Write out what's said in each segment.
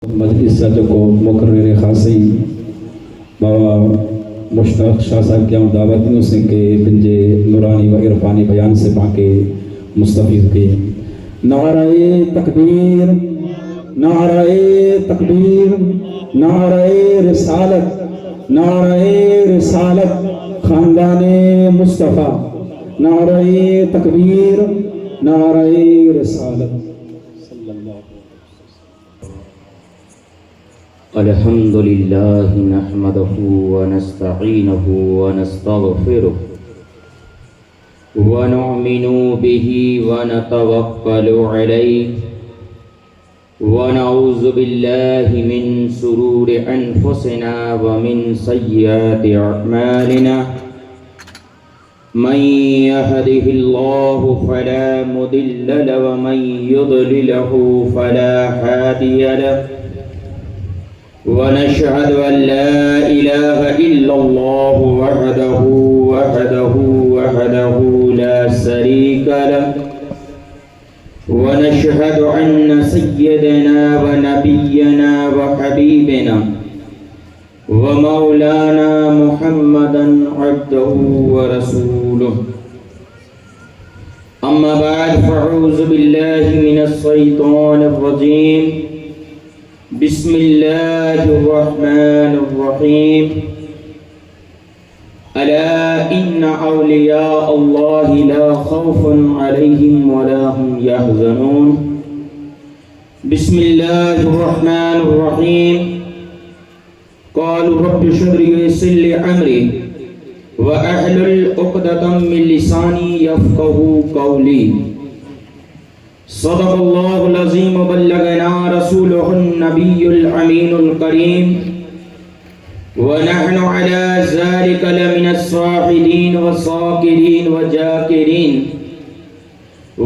मजलिस को मुकर्रर खासी बाबा मुश्ताक शाह साहब की दावतियों से के बिंजे नूरानी व इरफानी बयान से पाके मुस्तफ़ीज़ के नाराए तकबीर नाराए तकबीर नाराए रिसालत ख़ानदाने मुस्तफ़ा नाराए तकबीर नाराए रिसालत। अल्हम्दुलिल्लाह नहमदहु व नस्तईनुहु व नस्तगफिरुहु व नु'मिनु बिही व नतवक्कलु अलैहि व नऊज़ु बिल्लाहि मिन शुरूरि अनफुसिना व मिन सय्यिआति अअमालिना मन यहदिहिल्लाहु फला मुदिल्ल लहु व मन युद्लिलहु फला हादिय लहु वनशहदु अन ला इलाहा इल्लल्लाहु वहदहु ला शरीका लहु वनशहदु अन्न सय्यदना व नबिय्यना व हबीबना व मौलाना मुहम्मदन अब्दुहु व रसूलुहु अम्मा बाद फ़अऊज़ु बिल्लाहि मिनश शैतानिर रजीम बिस्मिल्लाहिर्रहमानिर्रहीम अला इन्ना औलिया अल्लाहि ला खौफुन अलैहिम वला हुम यहज़नून। बिस्मिल्लाहिर्रहमानिर्रहीम क़ालू रब्बि इश्रह ली वयस्सिर अमरी व अहलुल उक़दतम मिन लिसानी यफ़क़हू क़ौली। सदक़ल्लाहुल अज़ीम व बल्लगना रसूलुहुन नबियुल अमीनुल करीम व नहनु अला ज़ालिका लमिनस शाहिदीन व शाकिरीन व जाकिरीन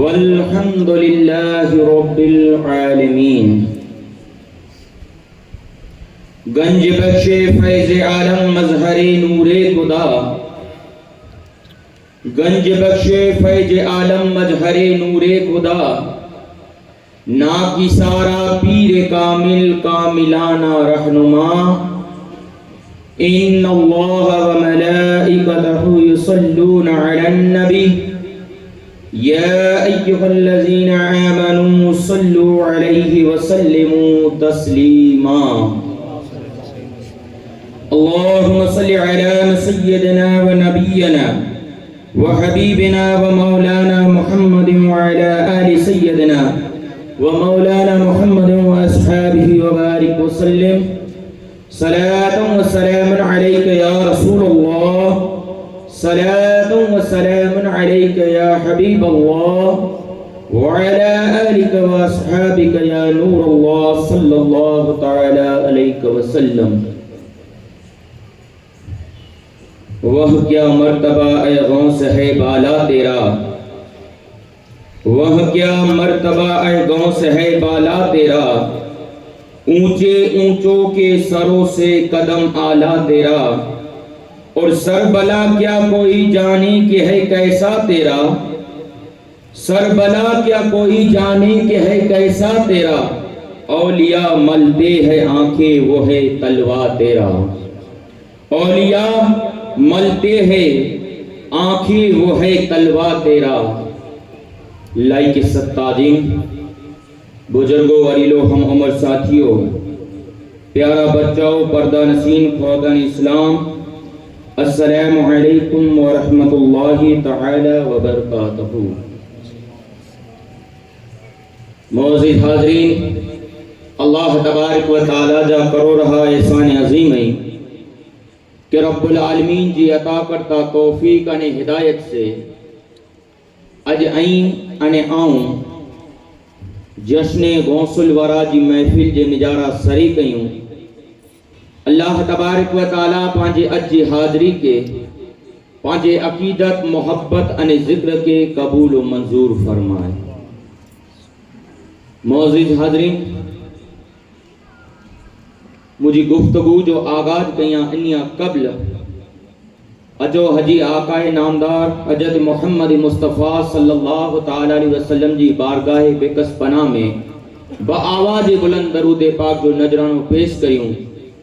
वल्हम्दुलिल्लाहि रब्बिल आलमीन। गंज बख्शे फैज़ आलम मज़हरे नूरे खुदा गंज बख्शे फैज़ आलम मजहरे नूरे खुदा ना की सारा पीर कामिल कामिलाना रहनुमा इन्नल्लाह व मलाइकतहु युसल्लूना अलन नबी या अय्युहल्लज़ीना आमनू सल्लू अलैहि व सल्लिमू तस्लीमा। अल्लाहुम्मा सल्लि अला सय्यिदिना व नबिय्यिना व हबीबिना व मौलाना मुहम्मदिन व अला आलि सय्यिदिना व मौलाना मुहम्मदिन व अस्हाबिही व बारिक व सल्लिम सलातन व सलामुन अलैका या रसूलल्लाह सलातन व सलामुन अलैका या हबीबल्लाह व अला आलिका व अस्हाबिका या नूरल्लाह सल्लल्लाहु तआला अलैहि व सल्लम। वह क्या मर्तबा ए गौस है बाला तेरा वह क्या मर्तबा ए गौस है बाला तेरा ऊंचे ऊंचों के सरों से कदम आला तेरा और सरबला क्या कोई जाने के है कैसा तेरा सरबला क्या कोई जाने के है कैसा तेरा औलिया मलते है आंखें वो है तलवा तेरा औलिया मलते हैं आंखें वो है तलवा तेरा। लाइक सत्ताजीन बुजुर्गों वरीलो हम उम्र साथियों प्यारा बच्चों पर्दा नसीन ख़वातान इस्लाम अस्सलामु अलैकुम व रहमतुल्लाहि तआला व बरकातहू। मौजूद हाज़रीन अल्लाह तबारक व तआला जा करो रहा एहसान अज़ीम है कि रब्बुल आलमीन जी अता करता तौफीक अने हिदायत से अज आई अने आऊं जश्न गौसुल वरा जी महफिल जे निजारा सरी कयूं। अल्लाह तबारक व तआला पांजे अज जी हाज़री के पांजे अकीदत मोहब्बत अने ज़िक्र के कबूल व मंजूर फरमाए। मौजूद हाज़रीन मुझी गुफ्तगू जो आगाज कया इनिया कबल अजो हजी आकाए नामदार हजरत मोहम्मद मुस्तफ़ा सल्लल्लाहु तआला अलैहि वसल्लम जी बारगाह बेकस पनाह में ब आवाज़ बुलंद दरूद पाक जो नजरानो पेश करियूं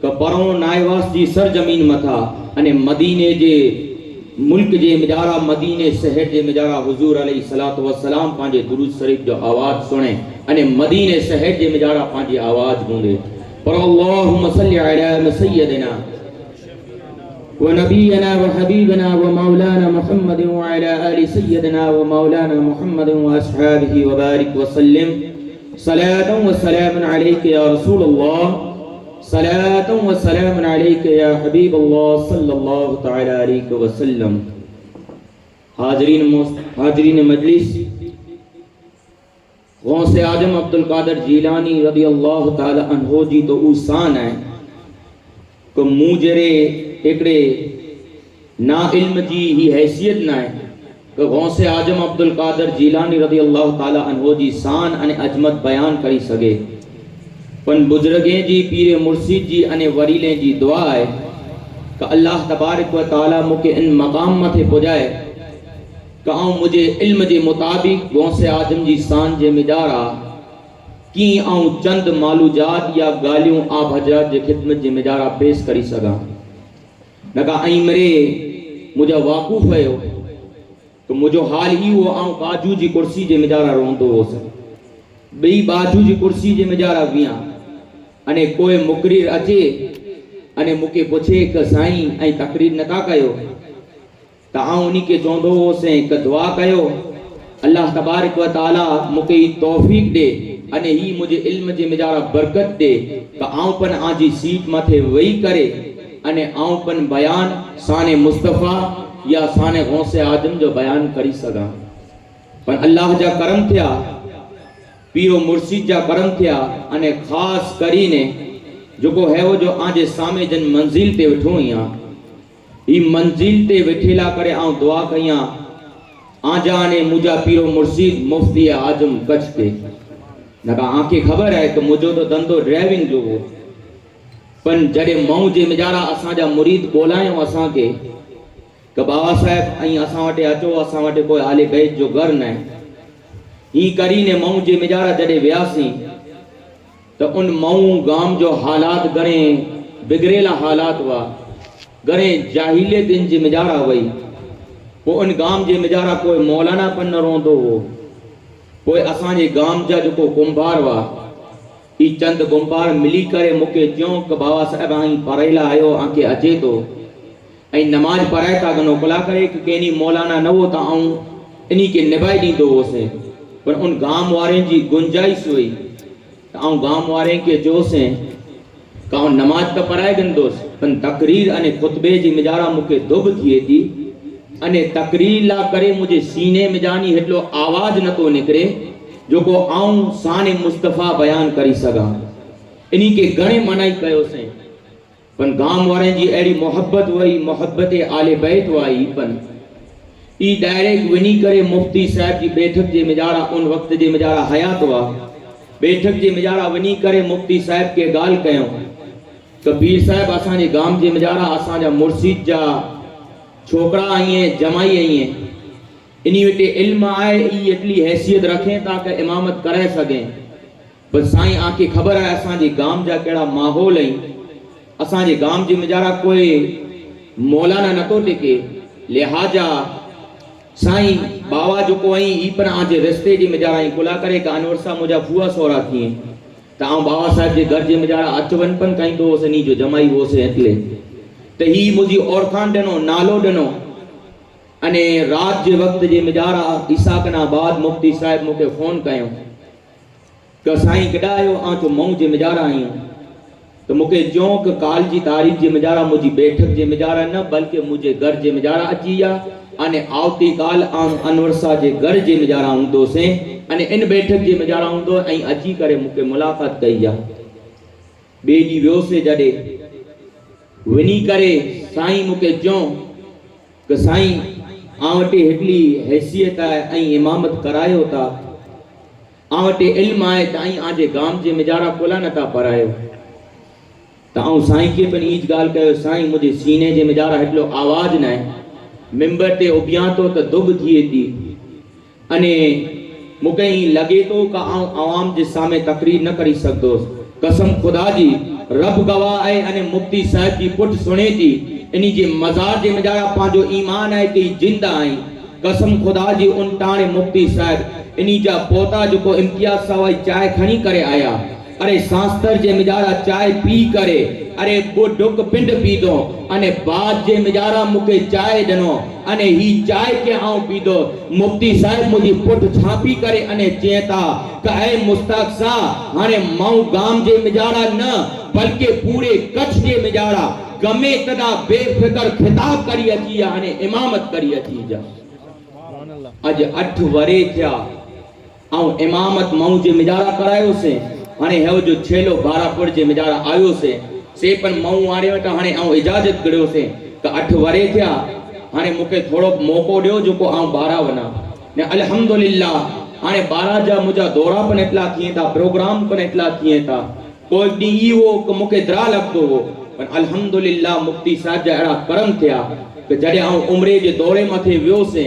क परों नायवास जी सरजमीन मथा अने मदीने जे मुल्क जे मिजारा मदीने शहर जे मिजारा हुजूर अलैहि सलातो वसलाम पांजे दुरूद शरीफ जो आवाज सुने अने मदीने शहर जे मिजारा पांजे आवाज गूंजे पर अल्लाहुम्मा सल्लि अला सय्यदिना व नबीना व हबीबना व मौलाना मुहम्मद व अला आलि सय्यदिना व मौलाना मुहम्मद व अस्हाबिही व बारिक व सल्लिम सलातन व सलामुन अलैका या रसूल अल्लाह सलातुम व सलामुन अलैका या हबीब अल्लाह सल्लल्लाहु तआला अलैहि वसल्लम। हाजरीन मजलिस, गौसे आजम अब्दुल कादिर जीलानी रदी अल्लाह ताला अन्हो जी तो उसान है को मुजरे एकड़े ना इल्म जी ही हैसियत ना है कि गौसे आजम अब्दुल कादिर जीलानी रदी अल्लाह ताला अन्हो जी शान अने अजमत बयान करी सके पन बुजुर्गें जी पीर मुर्शिद जी अने वरीले जी दुआ है कि अल्लाह तबारक व तआला मुके इन मकाम मथे पुजाए कि आऊं मुझे इल्म जे मुताबिक गौसे आजम जी शान जे मिजारा की आऊं चंद मालूजात या गालियों आप हजरत जे खिदमत जे मिजारा पेश करी सगा नका आई मरे मुझे वाकूफ है तो मुझो हाल ही वो आऊं बाजू जी कुर्सी जे मिजारा रोंदो होस बई बाजू जी कुर्सी जे मिजारा विया अने कोई मुकरीर अचे अने मुके पुछे कि साईं ऐं तकरीर नथा कयो त आऊं उन्हीं के चवंदो होसि कि दुआ कयो अल्लाह तबारक व तआला मुके तौफीक दे अने ही मुझे इल्म जे मिजारा बरकत दे कि आऊं पन आजी सीट मथे वही करे अने आऊं पन बयान शान मुस्तफा या शान गौसे आजम जो बयान करी सगा पर अल्लाह जा करम थिया पीरो मुर्शिद जा करम थिया अने खास करीने जो है वो जो आजे सामे जन मंजिल ते वेठो हिया ई मंजिल ते वेठेला करे आऊं दुआ कया आजा ने मुजा पीरो मुर्शिद मुफ्ती आजम कच्छ के नका आंखे खबर है कि मुझो तो धंधो ड्राइविंग जो हो पन जड़े मऊ जे मिजारा असा जा मुरीद बोलायो असा के कि बाबा साहब आई असा वटे अचो असा वटे कोई आले बैत जो घर न ही करीने मऊ जे मिजारा जड़े व्यासी तो उन मऊ गांव जो हालात गणे बिगड़ेला हालात हुआ गणे जाहिलियत दिन जे मिजारा वही वो उन गांव जे मिजारा कोई मौलाना पन न रोंदो हो कोई असांजे गांव जा जो कुंभार हुआ ई चंद कुंभार मिली करे मुके क्यों कि बाबा साहब आई पढ़ेला आयो आके अचे तो ऐं नमाज पढ़ाए था गनो भला करे कि केनी मौलाना न हो त आऊं इन्हीं के निभाई दींदो होसे पर उन गांव वारे जी गुंजाइश हुई त आऊं गांव वारे के जोसे का नमाज तो पढ़ाए गंदोस पन तकरीर अने खुतबे जी मिजारा मुके दुब थिए थी अने तकरीर ला करे मुझे सीने में जानी हेटलो आवाज न तो निकरे जो को आऊं शान मुस्तफा बयान करी सगा इन्हीं के गणे मनाई कयो से पन गांव वारे जी एड़ी मोहब्बत वही मोहब्बत आले बैत वाई पन ई डायरेक्ट वनी करे मुफ्ती साहब जी बैठक जे मिजारा उन वक्त जे मिजारा हयात हुआ बैठक जे मिजारा वनी करे मुफ्ती साहब के गाल कयो तो पीर साहब असांजे गांव जे मिजारा असांजा मुर्शिद जा छोकरा आई हैं जमाई आई हैं इन्हीं वटे इल्म आए ई एटली हैसियत रखें ताकि इमामत करे सकें पर साईं आके खबर है असांजे गांव जा केड़ा माहौल है असांजे गांव जे मिजारा कोई मौलाना न तो टिके लिहाजा साईं बाबा जो कोई ई पर आजे रस्ते जे मिजारा कुला करे का अनवर सा मुजा फुआ सोरा थिए ताऊ बाबा साहब जे घर जे मिजारा अचवन पन कहीं तो से नी जो जमाई वो से एटले त ही मुजी औरखान डनो नालो डनो अने रात जे वक्त जे मिजारा इसाकनाबाद मुफ्ती साहब मुके फोन कयो कि साईं केडा आयो आ तो मऊ जे मिजारा आयो तो मुके जो कि काल जी तारीख जे मिजारा मुजी बैठक जे मिजारा न बल्कि मुझे घर जे मिजारा अची या अने आवती काल आम अनवर सा जे घर जे मिजारा हुंदो से अने इन बैठक जे मिजारा हुंदो ऐं अची करे मुके मुलाकात कई या बेडी व्यो से जडे वनी करे साईं मुके जो कि साईं आवटे हेटली हैसियत है ऐं इमामत करायो ता आवटे इल्म आए त ऐं आजे गांव जे मिजारा कोला नता पढ़ायो त आऊं साईं के पण ईज गाल कयो साईं मुझे सीने जे मिजारा हेटलो आवाज न है मिंबर ते उबिया तो त दुब थिए थी अने मूंखे ई लॻे थो कि आउं आवाम जे साम्हूं तकरीर न करे सघंदुसि। कसम खुदा जी, रब गवाह आहे। अने मुफ्ती साहिब जी पुट सुणे थी, इन्ही जे मज़ार जे मिजारा पंहिंजो ईमान आहे कि जिंदा आई। कसम खुदा जी, उन टाणे मुफ्ती साहिब इन्ही जा पोता जेको इम्तियाज सवाई चाय खणी करे आया, अरे सांस्तर जे मिजारा चाय पी करे, अरे वो डुक पिंड पीदो, अने बाद जे मिजारा मूंखे चाय ॾिनो, अने ही चाय के आऊं पीदो। मुफ्ती साहिब मुझी पुट छापी करे अने चए था कि ऐ मुस्ताक सा, हाणे मां गाम जे मिजारा न बल्कि पूरे कच्छ जे मिजारा गमे तदा बेफिकर खिताब करी अची अने इमामत करी अची जा। अज 8 वरे थिया आऊं इमामत मां जे मिजारा करायो से। हाणे हेव जो छेलो बारापुर जे मिजारा आयो से, सेपन मां वारे वटा हाणे आऊं इजाजत करियो से कि 8 वरे थिया, हाणे मूंखे थोड़ो मौको ॾियो जेको आऊं बारा वना ने। अल्हम्दुलिल्लाह हाणे बारा जा मुझा दौरा पण एटला थिए था, प्रोग्राम पण एटला थिए था। कोई ॾींहुं वो कि मूंखे दरा लगदो हो, पर अल्हम्दुलिल्लाह मुफ्ती साहिब जा अहिड़ा करम थिया कि जॾहिं आऊं उम्रे जे दौरे मथे वियो से,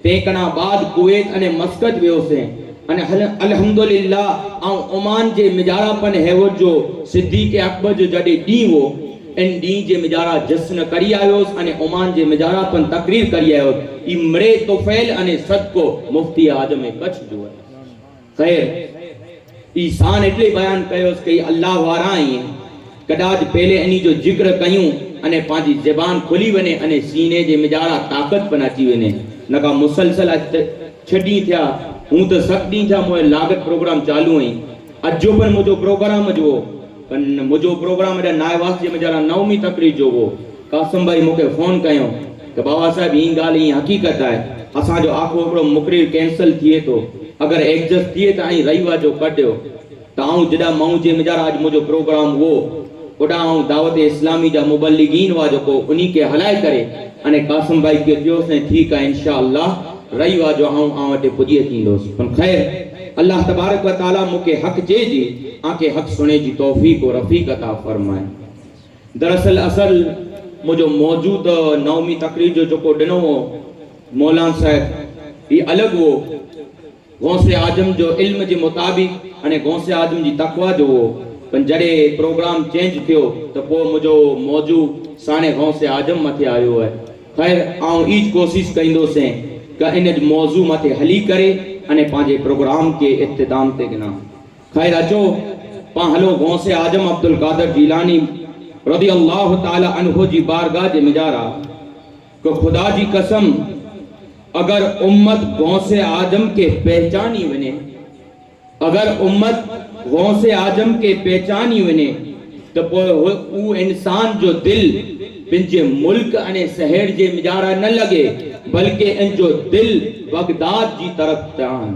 तंहिंखां बाद कुवैत अने मस्कत वियो से, अने अल्हम्दुलिल्लाह आऊं ओमान जे मिजारापन हेवत जो सिद्दीक़ अकबर जो जॾहिं ॾींहुं हो, इन ॾींहुं जे मिजारा जश्न करी आयोसि अने ओमान जे मिजारापन तकरीर करी आयो। ई मिड़े तुफ़ैल अने सदको मुफ्ती आजम कच्छ जो आहे। ख़ैर ई शान एटले बयान कयोसि कि अल्लाह वारा आहिनि। कदाच पहले इन्ही जो जिक्र कयूं अने पंहिंजी ज़बान खुली वञे अने सीने जे मिजारा ताक़त पण अची वञे। न का मुसलसल 6 ॾींहं थिया, हूं त 7 ॾींहं थिया मुंहिंजो लागत प्रोग्राम चालू हुई। अॼु जो पण मुंहिंजो प्रोग्राम जो पर मुंहिंजो प्रोग्राम एॾा नायवास जे मिजारा 9वीं तकरीर जो हो। कासिम भाई मूंखे फ़ोन कयो कि बाबा साहिब ही ॻाल्हि ही हक़ीक़त आहे, असांजो आखो हिकिड़ो मुक़रिर कैंसिल थिए थो, अगरि एडजस्ट थिए त ऐं रही वाजो कढियो। त आऊं जॾहिं मां जे मिजारा अॼु मुंहिंजो प्रोग्राम हो, ओॾा आऊं दावत इस्लामी जा मुबल्लिगीन हुआ जेको उन्ही खे हलाए करे अने कासिम भाई खे चयोसि ठीकु आहे इंशाअल्लाह रही वाजो आऊं वटि पुॼी थींदुसि। पर ख़ैर अल्लाह तबारक व तआला मूंखे हक़ चइजी, आंखे हक़ सुने जी तौफ़ीक़ और रफ़ीक़ अता फ़रमाए। दरअसल असल मुझो मौजूद 9वीं तकरीर जो जेको ॾिनो हो मौलाना साहिब, ये अलॻि हो। गौसे आजम जो इल्म जे मुताबिक़ अने गौसे आजम जी तक़वा जो हो। पर जॾहिं प्रोग्राम चेंज थियो त पोइ मुंहिंजो मौजू साणे गौसे आजम मथे आयो आहे। ख़ैर आऊं ईज कोशिश कंदुसि कि इन मौजू मथे हली करे अने पंहिंजे प्रोग्राम के इख्तिताम ते गिना। खैर अचो पा हलो गौसे आजम अब्दुल कादिर जीलानी रज़ी अल्लाह ताला अन्हु जी बारगाह जे मिजारा को खुदा जी कसम अगर उम्मत गौसे आजम के पहचानी वने, अगर उम्मत गौसे आजम के पहचानी वने तो वो इंसान जो दिल पंहिंजे मुल्क अने शहर जे मिजारा न लगे, बल्कि इन जो दिल बगदाद जी तरफ ध्यान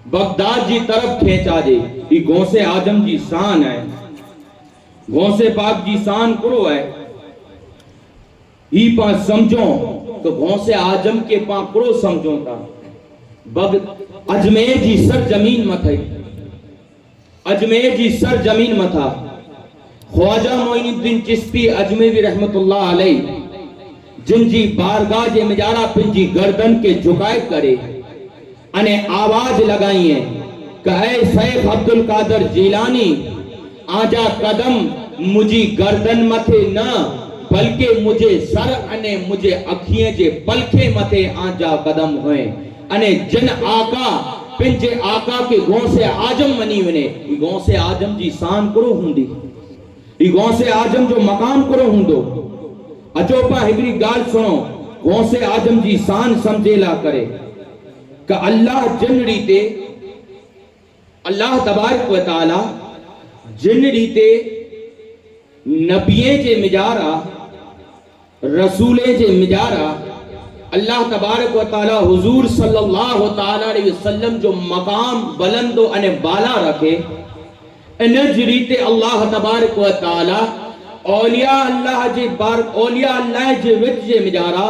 बगदाद जी तरफ खेचाजे। ई गौसे आजम जी शान है, गौसे पाक जी शान करो है। ही पा समझो तो गौसे आजम के पा करो समझो था। अजमेर जी सर जमीन मथे, अजमेर जी सर जमीन मथा ख्वाजा मोइनुद्दीन चिश्ती अजमेरी रहमतुल्लाह अलैह जिन जी बारगाह जे मिजारा पंहिंजी गर्दन के झुकाए करे अने आवाज लगाई है कि ऐ शेख अब्दुल कादिर जीलानी आजा कदम मुझी गर्दन मथे न बल्कि मुझे सर अने मुझे अखिए जे पलखे मथे आजा कदम हुए अने जिन आका पंहिंजे आका के गौसे आजम मनी वने। गौसे आजम जी शान करो हुंदी, गौसे आजम जो मकाम करो हुंदो। अचो पा हिकड़ी गाल सुनो गौसे आजम जी शान समझेला करे कि अल्लाह जिन रीते अल्लाह तबारक व तआला जिन रीते नबिये जे मिजारा रसूले जे मिजारा अल्लाह तबारक व तआला हुजूर सल्लल्लाहु तआला अलैहि वसल्लम जो मकाम बुलंदो अने बाला रखे, इन जी रीते अल्लाह तबारक व तआला औलिया अल्लाह जे बार औलिया अल्लाह जे विच जे मिजारा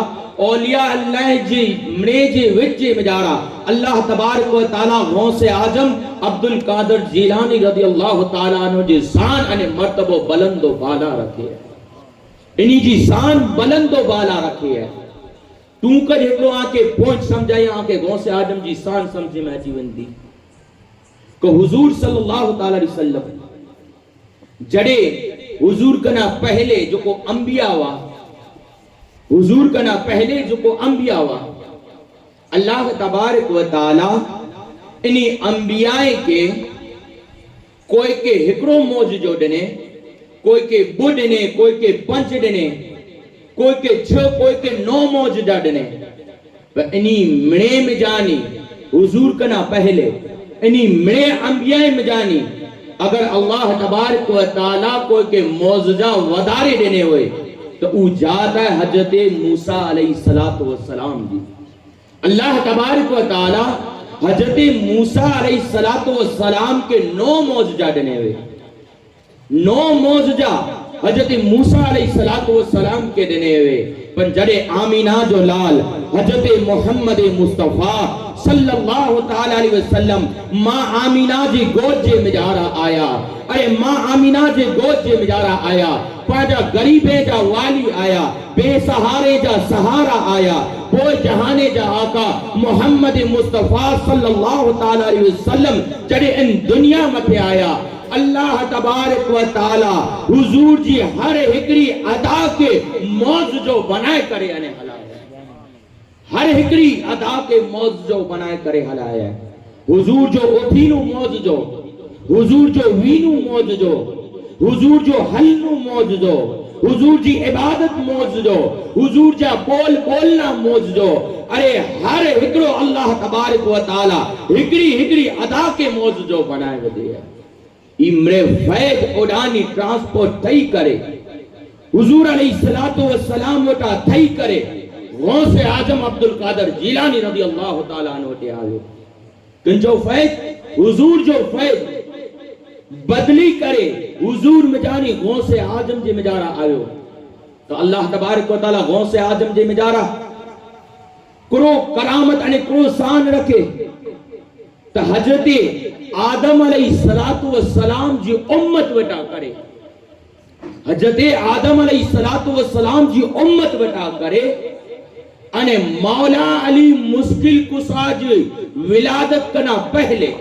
औलिया अल्लाह जे मणे जे विच जे मिजारा अल्लाह तबारक व तआला गौसे आजम अब्दुल कादिर जीलानी रज़ी अल्लाह तआला अन्हु जे शान अने मर्तबो बुलंदो बाला रखे है। इन्ही जी शान बुलंदो बाला रखे है। तू कर हिकिड़ो आके पॉइंट समझाई आके गौसे आजम जी शान समझ में अची वेंदी को हुजूर सल्लल्लाहु ताला अलैहि वसल्लम जड़े हुजूर कना पहले जो को अंबिया हुआ, हुजूर कना पहले जो को अंबिया हुआ, अल्लाह तबारक व ताला इन्हीं अंबियाए के कोई के हिकड़ो मौजूदो डने, कोई के बुड ने, कोई के पंच डने, कोई के छह, कोई के 9 मौजूदा डने। इन्हीं मिणे में जानी हुजूर कना पहले इन्हीं मिणे अंबियाए में जानी अगर अल्लाह तबारक व ताला कोई के मौजूदा वदारे देने हुए तो ऊ जाता है हजरत मूसा अलैहिस्सलातु वस्सलाम जी। अल्लाह तबारक व ताला हजरत मूसा अलैहिस्सलातु वस्सलाम के 9 मौजूदा देने हुए, 9 मौजूदा हजरत मूसा अलैहिस्सलातु वस्सलाम के देने हुए। पर जड़े आमीना जो लाल हजरत मोहम्मद मुस्तफा सल्लल्लाहु ताला अलैहि वसल्लम मां आमीना जी गोद जे मिजारा आया, अरे मां आमीना जे गोद जे मिजारा आया, पाजा गरीबे जा वाली आया, बेसहारे जा सहारा आया, वो जहाने जा आका मोहम्मद मुस्तफा सल्लल्लाहु ताला अलैहि वसल्लम जड़े इन दुनिया मथे आया। अल्लाह तबारक व ताला हुजूर जी हर हिकड़ी अदा के मौज जो बनाए करे अने हलाया, हर हिकड़ी अदा के मौज जो बनाए करे हलाया। हुजूर जो उथीनु मौज जो, हुजूर जो वीनु मौज जो, हुजूर जो हलनु मौज जो, हुजूर जी इबादत मौज जो, हुजूर जा बोल बोलना मौज जो, अरे हर हिकड़ो अल्लाह तबारक व ताला हिकड़ी हिकड़ी अदा के मौज जो बनाए वदे है। इमरे फैज उड़ानी ट्रांसपोर्ट थई करे हुजूर अलैहिस्सलातु वस्सलाम वटा थई करे गौसे आजम अब्दुल कादर जिलानी रज़ी अल्लाह ताला अन्हु वटे आयो। किंजो फैज हुजूर जो फैज बदली करे हुजूर में जानी गौसे आजम जे मिजारा आयो। तो अल्लाह तबारक व ताला गौसे आजम जे मिजारा करो करामत अने करो शान रखे तो हजरत आदम अलैहिस्सलातु वस्सलाम जी उम्मत वटा करे, हजरत आदम अलैहिस्सलातु वस्सलाम जी उम्मत वटा करे अने मौला अली मुश्किल कुशा जी विलादत कना पहले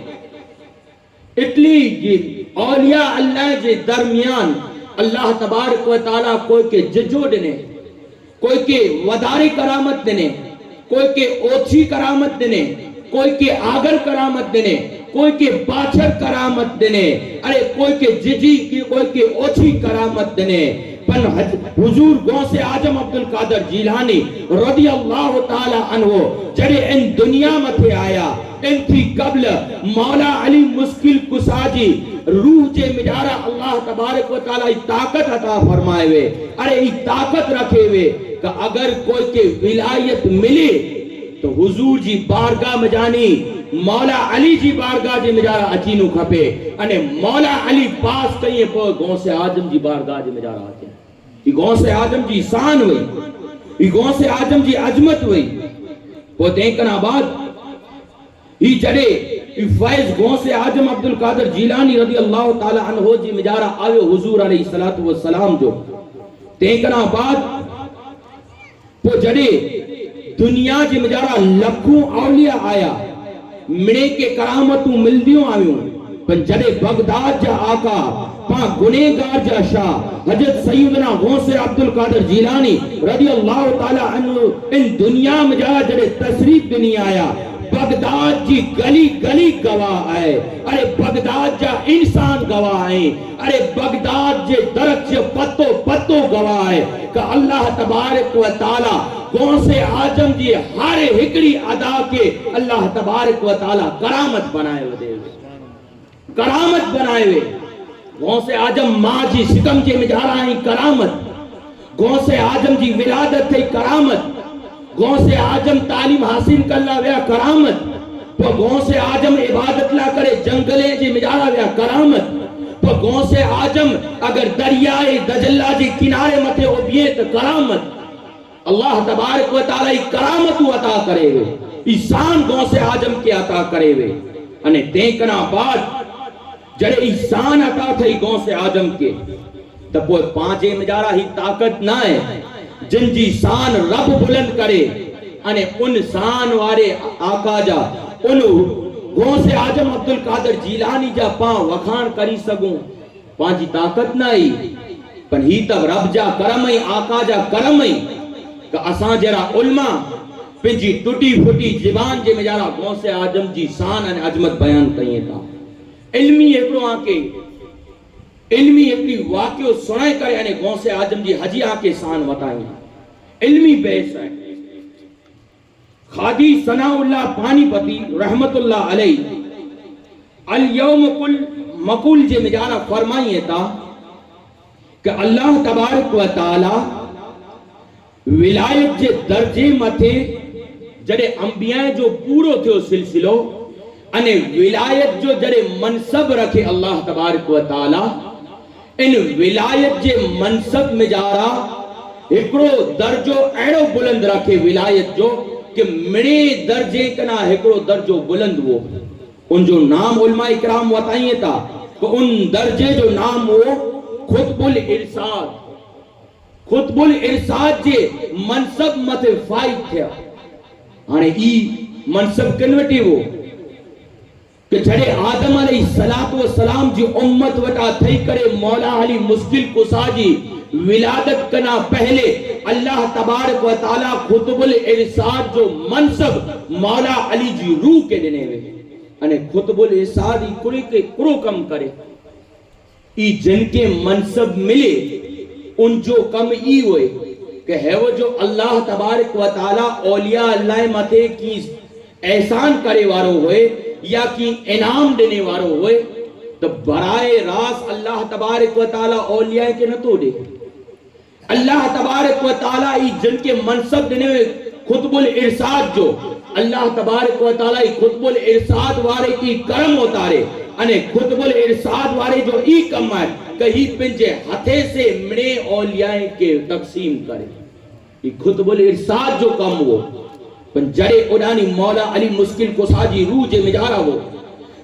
इटली जी औलिया अल्लाह जे दरमियान अल्लाह तबारक व ताला कोई के जजो देने, कोई के वदारे करामत देने, कोई के ओछी करामत देने, कोई के आगर करामत देने, कोई के पाछर करामत देने, अरे कोई के जिजी की कोई के ओछी करामत देने। पर हुजूर गौसे आजम अब्दुल कादर जिलानी रज़ी अल्लाह ताला अन्हु जड़े इन दुनिया मथे आया इन थी कबल मौला अली मुश्किल कुशा जी रूह जे मिजारा अल्लाह तबारक व ताला ताकत अता फरमाए वे, अरे ई ताकत रखे वे कि अगर कोई के विलायत मिले तो हुजूर जी बारगाह में जानी मौला अली जी बारगाह जे मिजारा अचीनु खपे अने मौला अली पास कई पो गौसे आजम जी बारगाह जे मिजारा अचे। ई गौसे आजम जी शान हुई, ई गौसे आजम जी अजमत हुई। पो तेकना बाद ई जड़े ई फैज गौसे आजम अब्दुल कादर जिलानी रज़ी अल्लाह ताला अन्हु जी मिजारा आयो हुजूर अलैहिस्सलातु वस्सलाम जो। तेकना बाद पो जड़े दुनिया जे मिजारा लखों औलिया आया, मिणे के करामतू मिलदियों आयूं। पर जड़े बगदाद जा आका पा गुनेगार जा शाह हजरत सैयदना गौसे अब्दुल कादर जिलानी रज़ी अल्लाह ताला अन्हु इन दुनिया में जा जड़े तशरीफ दिनी आया, बगदाद जी गली गली गवाह है, अरे बगदाद जा इंसान गवाह है, अरे बगदाद जे दरख्त जे पत्तो पत्तो गवाह है कि अल्लाह तबारक व ताला गौसे आजम जी हर हिकड़ी अदा के अल्लाह तबारक व ताला करामत बनाए वे, करामत बनाए वे। गौसे आजम मां जी सितम जे मिजारा ही करामत, गौसे आजम जी विलादत थी करामत, गौसे आजम तालीम हासिल करला वया करामत, तो गौसे आजम इबादत ला करे जंगले जे मिजारा वया करामत, तो गौसे आजम अगर दरियाए दजल्ला जे किनारे मथे उबिए तो करामत। अल्लाह तबारक व ताला करामत अता करे वे, ईशान गौसे आजम के अता करे वे। अने तेकना बाद जड़े ईशान अता थई गौसे आजम के तो पांचे मिजारा ही ताकत ना है जिन जी शान रब बुलंद करे, अने उन शान वारे आका जा उन गौसे आजम अब्दुल कादर जीलानी जा पा वखाण करी सगूं पांजी ताकत न आई पर ही तब रब जा करम ही आका जा करम ही का असां जरा उलमा पिंजी टूटी फुटी ज़बान जे मेजारा गौसे आजम जी शान अने अजमत बयान कई था इल्मी एकड़ो आके इल्मी एकड़ी वाक़ियो सुणाए करे अने गौसे आजम जी हजी आके शान वताई इल्मी बेस है खादी सनाउल्लाह पानीपती रहमतुल्लाह अलैहि अल यौम कुल मकुल जे मेजारा फरमाइए था कि अल्लाह तबारक व तआला विलायत जे दर्जे मथे जड़े अंबिया जो पूरो थियो सिलसिलो अने विलायत जो जड़े मनसब रखे अल्लाह तबारक व तआला इन विलायत जे मनसब में जारा एकड़ो दर्जो एड़ो बुलंद रखे विलायत जो कि मिड़े दर्जे कना एकड़ो दर्जो बुलंद वो उन जो नाम उलमा इकराम बताइए था तो उन दर्जे जो नाम वो खुतबुल इरसाद जे मनसब मथे फाइद थे हाने ई मनसब कन्वर्टी वो कि जड़े आदम अलैहिस्सलातु वस्सलाम जी उम्मत वटा थई करे मौला अली मुश्किल कुसा जी विलादत कना पहले अल्लाह तबारक व तआला खुतबुल इरसाद जो मनसब मौला अली जी रूह के देने वे अने खुतबुल इरसाद ई कुरे के कुरो कम करे ई जिनके मनसब मिले उन जो कम ई होए कि है वो जो अल्लाह तबारक व तआला औलिया अल्लाह मथे की एहसान करे वारो होए या कि इनाम देने वारो होए तो बराए रास अल्लाह तबारक व तआला औलिया के न तो दे अल्लाह तबारक व तआला ई जिनके मनसब देने हुए खुतबुल इरसाद जो अल्लाह तबारक व तआला ई खुतबुल इरसाद वारे की करम उतारे अने खुतबुल इरसाद वारे जो ई कमाए कहीं पिंजे हथे से मिड़े औलिया के तकसीम करे ई खुतबुल इरसाद जो कम वो पण जड़े उडानी मौला अली मुश्किल कुसाजी रूह जे मिजारा वो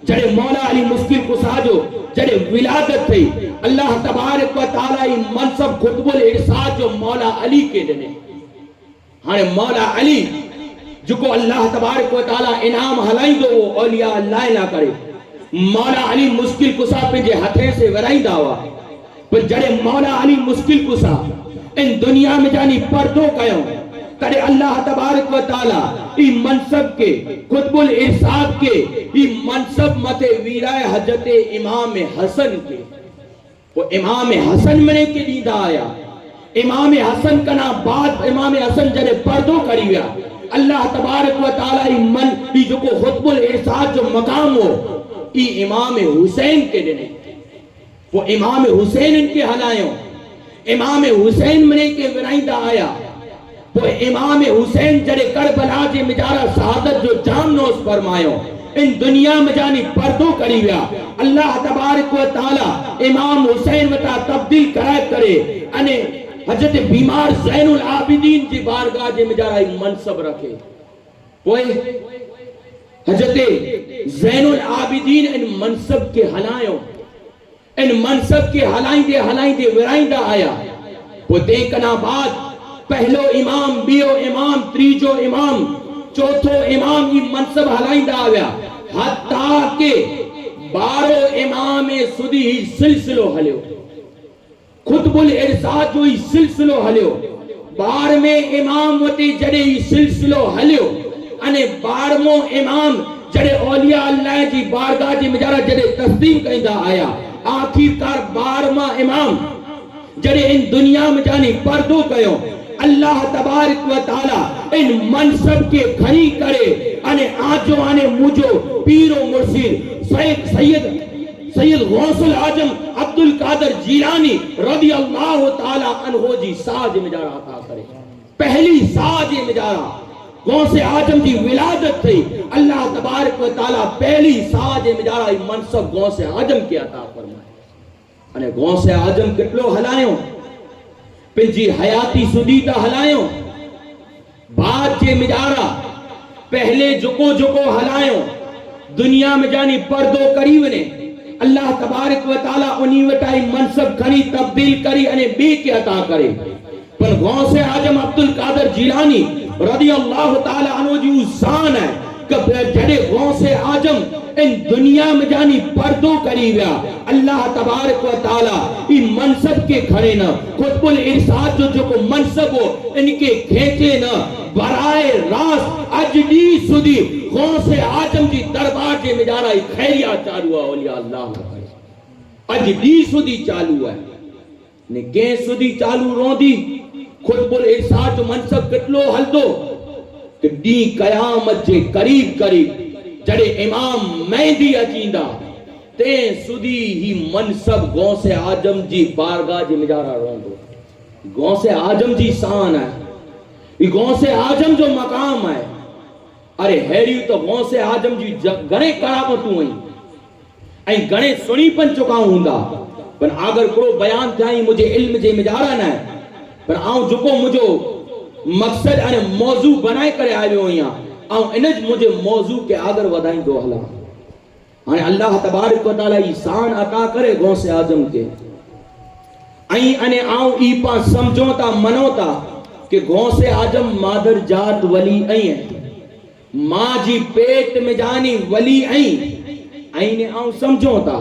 जड़े मौला अली मुश्किल कुसाजो जड़े विलादत थई अल्लाह तबारक व तआला ई मनसब खुतबुल इरसाद जो मौला अली के देने हाने मौला अली जो अल्लाह तबारक व तआला इनाम हलाई दो वो औलिया अल्लाह ना करे मौला अली मुश्किल कुसा पे जे हथे से वराईंदा हुआ पर जड़े मौला अली मुश्किल कुसा इन दुनिया में जानी पर्दो कयो करे अल्लाह तबारक व तआला ई मनसब के खुतबुल इरसाद के ई मनसब मते वीराए हजरत इमाम हसन के वो इमाम हसन मने के दीदा आया इमाम हसन कना बाद इमाम हसन जड़े पर्दो करी गया अल्लाह तबारक व तआला ई मन ई जो को खुतबुल इरसाद जो मकाम हो ई इमाम हुसैन के देने वो इमाम हुसैन इनके हलायो इमाम हुसैन मने के विराईंदा आया वो इमाम हुसैन जड़े करबला जे मिजारा शहादत जो जाम नोस फरमायो इन दुनिया में जानी पर्दो करी गया अल्लाह तबारक व तआला इमाम हुसैन वटा तब्दील कराए करे अने हजरत बीमार ज़ैनुल आबिदीन जी बारगाह जे मिजारा मनसब रखे कोई हजरत ज़ैनुल आबिदीन इन मनसब के हलायो इन मनसब के हलाइंदे विराइंदा आया वो देखना बाद पहलो इमाम बियो इमाम त्रीजो इमाम चौथो इमाम ई मनसब हलाइंदा आया हत्ता के 12 इमाम सुदी सिलसिलो हलियो खुतबुल इरसाद जो ई सिलसिलो हलियो 12वें इमाम वटी जड़े ई सिलसिलो हलियो अने 12वां इमाम जड़े औलिया अल्लाह जी बारगाह जी मिजारा जड़े तस्दीक कइंदा आया आखिरकार 12वां इमाम जड़े इन दुनिया में जानी पर्दो कयो अल्लाह तबारक व तआला इन मनसब के खरी करे अने आजो आने मुजो पीरो मुर्शिद सैयद गौसुल आजम अब्दुल कादर जीलानी रज़ी अल्लाह तआला अन्हु जी साज मिजारा अता करे पहली साज मिजारा गौसे आजम जी विलादत थी अल्लाह तबारक व तआला पहली साज मिजारा मनसब गौसे आजम के अता फरमाए अने गौसे आजम कितलो हलायो पिंजी हयाती सुदीता हलायो बाद जे मिजारा पहले जुको हलायो दुनिया में जानी पर्दो करी वने अल्लाह तबारक व तआला उनी वटाई मनसब खरी तब्दील करी अने बे के अता करे पर गौसे आजम अब्दुल कादर जीलानी रदियल्लाहु ताला अन्हु जी शान है कि जड़े गौसे आजम इन दुनिया में जानी पर्दो करी विया अल्लाह तबारक व ताला ई मनसब के खड़े न खुतबुल इरशाद जो को मनसब हो इनके खेचे न बराए रास अज दी सुदी गौसे आजम जी दरबार जे मिजारा खैरिया चालू है औलिया अल्लाह अज दी सुदी चालू है ने के सुदी चालू रोंदी खुतबुल इरशाद जो मनसब कितलो हलदो कि दी कयामत जे करीब करीब जड़े इमाम मेहदी अचींदा ते सुदी ही मनसब गौसे आजम जी बारगाह जे मिजारा रोंदो गौसे आजम जी शान है ई गौसे आजम जो मकाम है अरे हैरी तो गौसे आजम जी घणे करामतूं आई ऐं घणे सुणीपन चुका हूंदा पर अगर को बयान थियाई मुझे इल्म जे मिजारा न पर आऊं जुको मुझो मकसद अने मौजू बनाए करे आयो आहियां आऊं इनज मुझे मौजू के आगर वधाईंदो हला हाने अल्लाह तबारक व तआला ई शान अता करे गौसे आजम के आई अने आऊं ई पा समझो ता मनो ता कि गौसे आजम मादर जात वली आई मां जी पेट में जानी वली आई ने आऊं समझो ता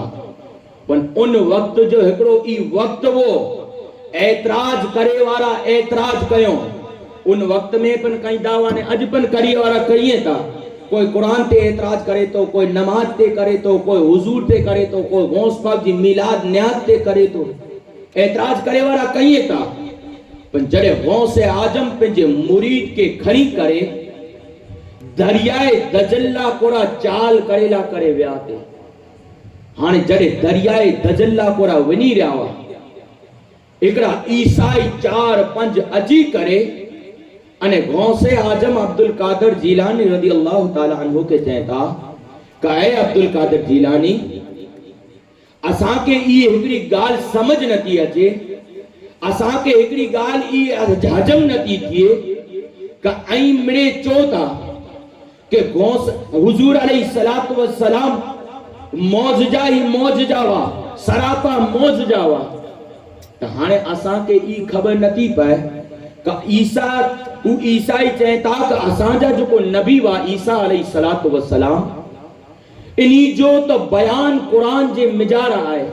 पर उन वक्त जो एकड़ो ई वक्त वो ऐतराज करे वारा ऐतराज कयो उन वक्त में पन कई दावा ने अज पन करी वारा कहिए था कोई कुरान ते ऐतराज करे तो कोई नमाज ते करे तो कोई हुजूर ते करे तो कोई गौस पाक जी मिलाद न्याद ते करे तो ऐतराज करे वारा कहिए था पर जड़े गौसे आजम पे मुरीद के खड़ी करे दरियाए दजल्ला कोरा चाल करेला करे व्याते हाने जड़े दरियाए दजल्ला कोरा वनी रहा एकड़ा ईसाई 4-5 अजी करे अने गौसे आजम अब्दुल कादर जीलानी रदियल्लाहु ताला अन्हु के चेता काए अब्दुल कादर जीलानी असा के ई एकड़ी गाल समझ नती अचे असा के एकड़ी गाल ई हजम नती थिए का आई मिड़े चोता के गौस हुजूर अलैहिस्सलातु वस्सलाम मौजजा ही मौजजा वा सरापा मौजजा वा त हाने असा के ई खबर नती पाए का ईसा उ ईसाई चेता का असांजा जो को नबी वा ईसा अलैहिस्सलातु वस्सलाम इनी जो तो बयान कुरान जे मिजारा आए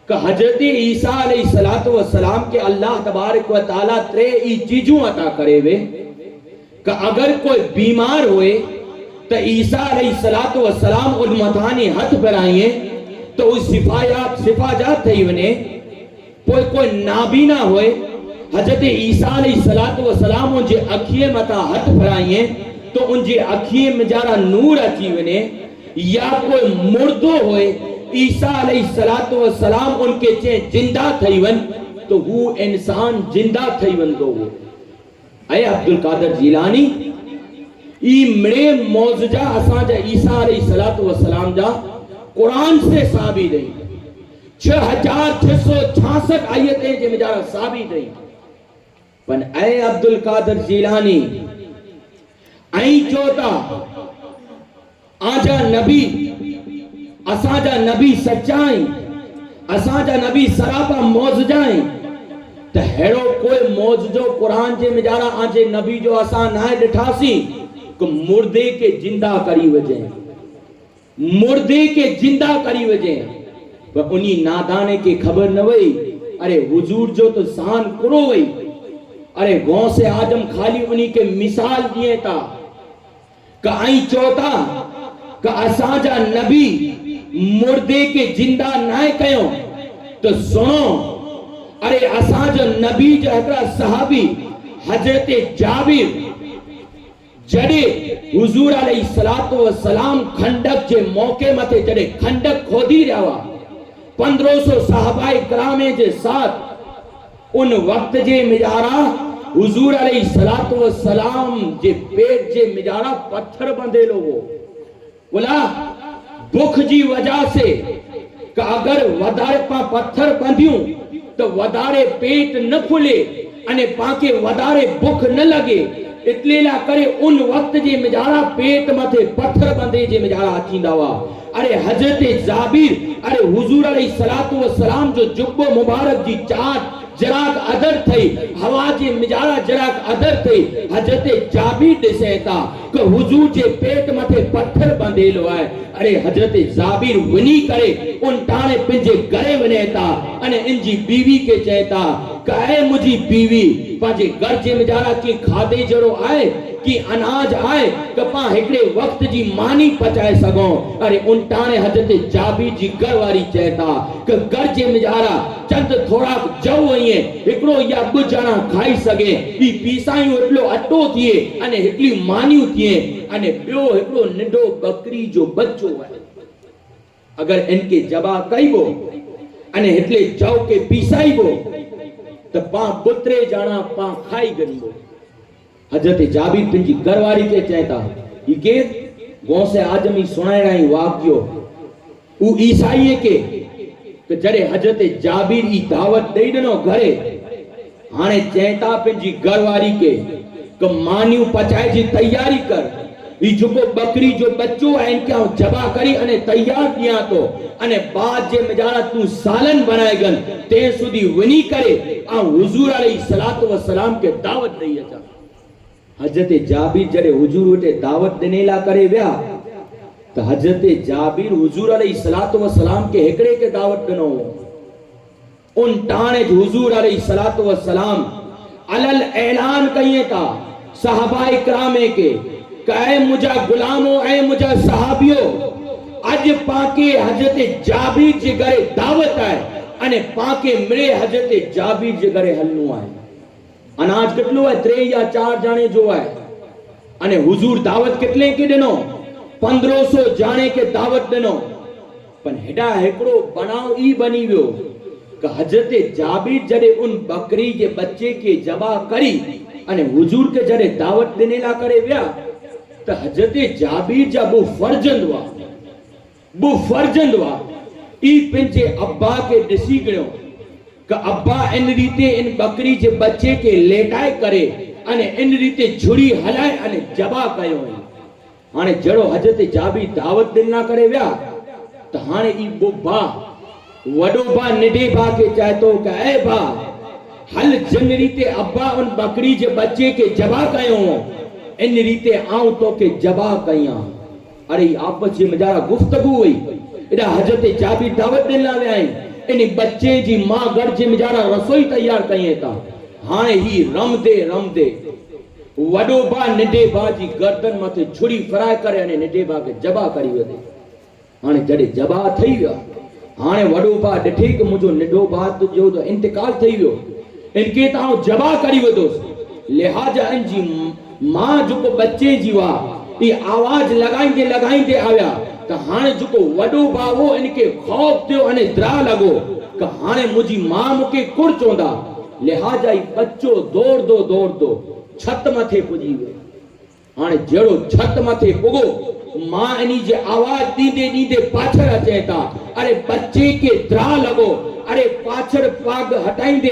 का हजरत ईसा अलैहिस्सलातु वस्सलाम के अल्लाह तबारक व तआला त्रे ई चीजों अता करे वे का अगर कोई बीमार होए तो ईसा अलैहिस्सलातु वस्सलाम उन मथानी हथ फैलाइए तो उस सिफाजात थई वने कोई नाबीना होए हजरत ईसा अलैहिस्सलातु वस्सलाम उनजे अखिए मथा हथ फैलाइए तो उनजे अखिए में जरा नूर अची वने या कोई मुर्दो होए ईसा अलैहिस्सलातु वस्सलाम उनके चे जिंदा थई वन तो वो इंसान जिंदा थई वंदो हो ऐ अब्दुल कादर जीलानी ई मिड़े मौजजा असांजा ईसा अलैहिस्सलातु वस्सलाम जा कुरान से साबित है 6666 आयतें जे मिजारा साबित है पन ऐ अब्दुल कादर जीलानी आई चोता आजा नबी असांजा नबी सच्चाई असांजा नबी सरापा मौजजाई त हेड़ो कोई मौजजो कुरान जे मिजारा आजे नबी जो असा ना डिठासी को मुर्दे के जिंदा करी वजे मुर्दे के जिंदा करी वजे पर उनी नादाने के खबर न वई अरे हुजूर जो तो शान करो वई अरे गौसे आजम खाली उनी के मिसाल दिए था का आई चौथा का असांजा नबी मुर्दे के जिंदा ना कयो तो सुनो अरे असांजो नबी जो एकड़ा सहाबी हजरत जाबिर जड़े हुजूर अलैहिस्सलातु वस्सलाम खंडक जे मौके मथे जड़े खंडक खोदी रहा 1500 सहाबाए करामे जे साथ उन वक्त जे मिजारा हुजूर अलैहिस्सलातु वस्सलाम जे पेट जे मिजारा पत्थर बंधेलो हो बोला भूख जी वजह से का अगर वधारे पा पत्थर बंधियूं तो वधारे पेट न फुले अने पाके वधारे भूख न लगे इतलेला करे उन वक्त जे मिजारा पेट मथे पत्थर बंधे जे मिजारा थींदा हुआ अरे हजरत जाबिर अरे हुजूर अलैहिस्सलातु वस्सलाम जो जुब्बो मुबारक जी चाट जराक अदर थई हवा जे मिजारा जराक अदर थई हजरत जाबीर ॾिसे था कि हुजूर जे पेट मथे पत्थर बंधेलो आहे। अरे हजरत जाबीर वनी करे उन टाणे पंहिंजे घरे वञे था अने इन जी बीवी के चए था काहे मुंहिंजी बीवी पंहिंजे घर जे मिजारा की खाधे जहिड़ो आहे कि अनाज आए कपा हिकड़े वक्त जी मानी पचाए सगो। अरे उन टाणे हजरत जाबीर जी घर वारी चेता कि घर जे मिजारा चंद थोड़ा जव आए हिकड़ो या गुजारा खाई सके ई पीसाई एटलो अटो थिए अने हिकड़ी मानियो थिए अने बियो हिकड़ो नंढो बकरी जो बच्चो है। अगर इनके जबा कईबो अने हिकले जव के पीसाईबो त पा पुत्रे जाना पा खाई गनीबो। हजरत जाबीर पंहिंजी घरवारी के चेता ई के गौसे आजमी सुणाइणा ई वाक्यो उ ईसाई के कि जड़े हजरत जाबीर ई दावत दई ॾिनो घरे हाणे चेता पंहिंजी घरवारी के कि मानियूं पचाए जी तैयारी कर ई जेको बकरी जो बच्चो है इनके जबा करी अने तैयार किया तो अने बाद जे मजारा तू सालन बनाए गन ते सुधी वनी करे आ हुजूर अलैहिस्सलातु वस्सलाम के दावत दई अचा। हजरत जाबीर जड़े हुजूर वटे दावत देने ला करे व्या तो हजरत जाबीर हुजूर अलैहिस्सलातु वस्सलाम के हिकड़े के दावत दिनो उन टाणे हुजूर अलैहिस्सलातु वस्सलाम अलल ऐलान कइए था सहाबा इकरामे के कहे मुजा गुलामो ए मुजा सहाबियो आज पाके हजरत जाबीर जे घरे दावत है अने पाके मिले हजरत जाबीर जे घरे हलनो है। अनाज कितलो है 3 या 4 जाने जो है अने हुजूर दावत कितले के दिनो 1500 जाने के दावत दिनो पण हेडा हेकड़ो बनाव ई बनी वियो कि हजरत जाबीर जड़े उन बकरी के बच्चे के जबा करी अने हुजूर के जड़े दावत देने ला करे व्या तो हजरत जाबीर जा वो फर्जंद वा ई पंहिंजे अब्बा के ॾिसी गयो कि अब्बा इन रीते इन बकरी जे बच्चे के लेटाए करे अने इन रीते झुड़ी हलाए अने जबा कयो हाने जड़ो हजरत जाबीर दावत दिन ना करे व्या तो हाने ई बुबा वडो बा निडे बा के चाहतो कि ए बा हल जिन रीते अब्बा उन बकरी जे बच्चे के जबा कयो इन रीते आऊं तो के जबा कया। अरे आपस जे मजारा गुफ्तगू हुई एडा हजरत जाबीर दावत दिन ला व्या इन बच्चे जी मां घर जे मजारा रसोई तैयार कये था हाने ही रमदे वडो बा निडे बा जी गर्दन मथे छुरी फराए करे अने निडे बा के जबा करी वदे हाने जडे जबा थई विया हाने वडो बा ॾिठे कि मुझो निडो बात जो तो इंतकाल थई वियो इनके तां जबा करी वदोस लिहाजा इन जी मां जो बच्चे जी वा ई आवाज लगाइंदे आया तो हाने जो वडो बावो इनके खौफ थियो अने द्रा लगो कि हाने मुजी मां मुके कुड़ चोंदा लिहाजा ई बच्चो दौड़ छत मथे पुजी वियो हाने जेड़ो छत मथे पुगो मां इनी जे आवाज दीदे पाछड़ अचे था अरे बच्चे के द्रा लगो अरे पाछड़ पग हटाइंदे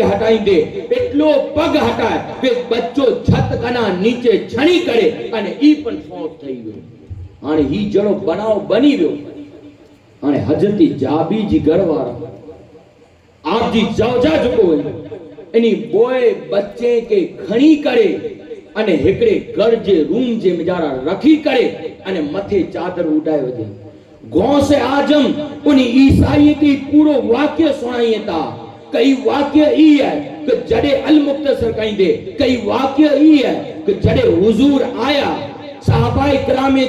एटलो पग हटाए कि बच्चो छत कना नीचे छणी करे अने ई पण फौत थई वियो हाने ही जड़ो बनाव बनी वियो हाने हजरत जाबीर जी घर वारा आप जी जौजा जुको इनी बोए बच्चे के खणी करे अने हिकड़े घर जे रूम जे मिजारा रखी करे अने मथे चादर उड़ाए वजे गौसे आजम उन ईसाई के पूरो वाक्य सुनाइए था कई वाक्य ई है कि जड़े अल मुख्तसर कहिंदे कई वाक्य ई है कि जड़े हुजूर आया सहाबा इकरामे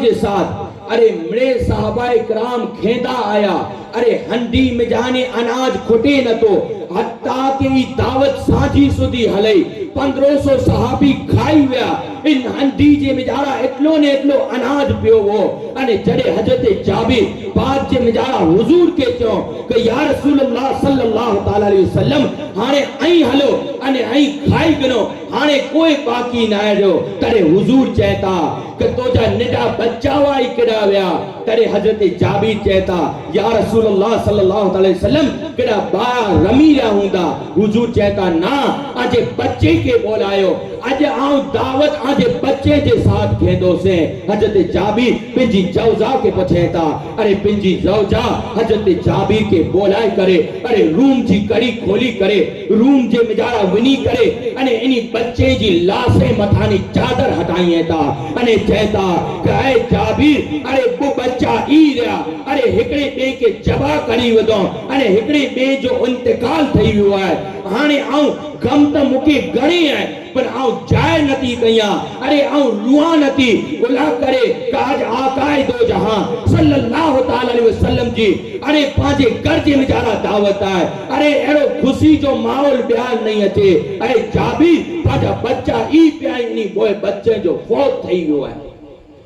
जे साथ अरे मिड़े सहाबा इकराम खेंदा आया अरे हंडी में जाने अनाज खुटे न तो हत्ता के ई दावत साजी सुधी हले 1500 सहाबी खाई विया इन हंडी जे मिजारा एटलो ने एटलो अनाज पियो वो अने जड़े हजरत जाबीर बाद जे मिजारा हुजूर के चो कि या रसूलुल्लाह सल्लल्लाहु ताला अलैहि वसल्लम हाने आई हलो अने आई खाई गनो हाने कोई बाकी ना आयो तड़े हुजूर कहता कि तोजा निडा बच्चा वाई केड़ा वया तरे हजरत जाबीर कहता या रसूलुल्लाह सल्लल्लाहु अलैहि वसल्लम केड़ा बा रमी रहा हुंदा हुजूर कहता ना अजे बच्चे के बोलायो अज आऊं दावत आजे बच्चे जे साथ खेदो से हजरत जाबीर पिंजी जौजा के पछेता अरे पिंजी जौजा हजरत जाबीर के बोलाए करे अरे रूम जी कड़ी खोली करे रूम जे मिजारा विनी करे अने इनी बच्चे जी लाशे मथानी चादर हटाई था अने कहता कि ए जाबीर अरे वो बच्चा ई रहा अरे हिकड़े बे के जबा करी वदो अने हिकड़े बे जो इंतकाल थई वियो है हाने आऊं गम त मुके गणे है पर आऊं जाय नती कया अरे आऊं रुआ नती गुला करे काज आकाए दो जहां सल्लल्लाहु ताला अलैहि वसल्लम जी अरे पांचे घर जे मिजारा दावत है अरे एरो खुशी जो माहौल बयान नहीं अचे अरे जाबी पाजा बच्चा ई प्याई बोए बच्चे जो फौत थई वियो है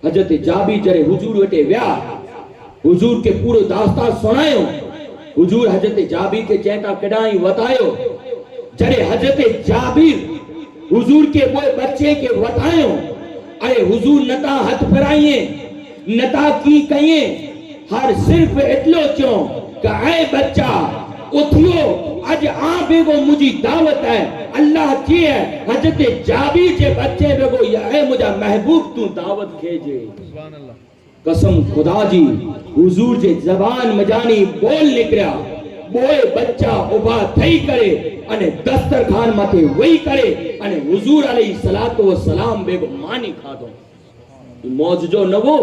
हजरत जाबी जरे हुजूर वटे व्या हुजूर के पूरो दास्तान सुनायो हुजूर हजरत जाबी के चेता कडाई बतायो जरे हजरत जाबीर हुजूर के बोए बच्चे के बतायो अरे हुजूर नता हथ फराइए नता की कहिए हर सिर्फ इतलो चो कि ऐ बच्चा उठियो आज आ बेगो मुझी दावत है अल्लाह की है हजरत जाबीर के बच्चे बेगो या ऐ मुझा महबूब तू दावत खेजे सुभान अल्लाह कसम खुदा जी हुजूर जे जबान मजानी बोल निकला बोए बच्चा उभा थई करे अने दस्तरखान माथे वही करे अने हुजूर अलैहि सलातो व सलाम बेगो मानी खादो मौजजो नवो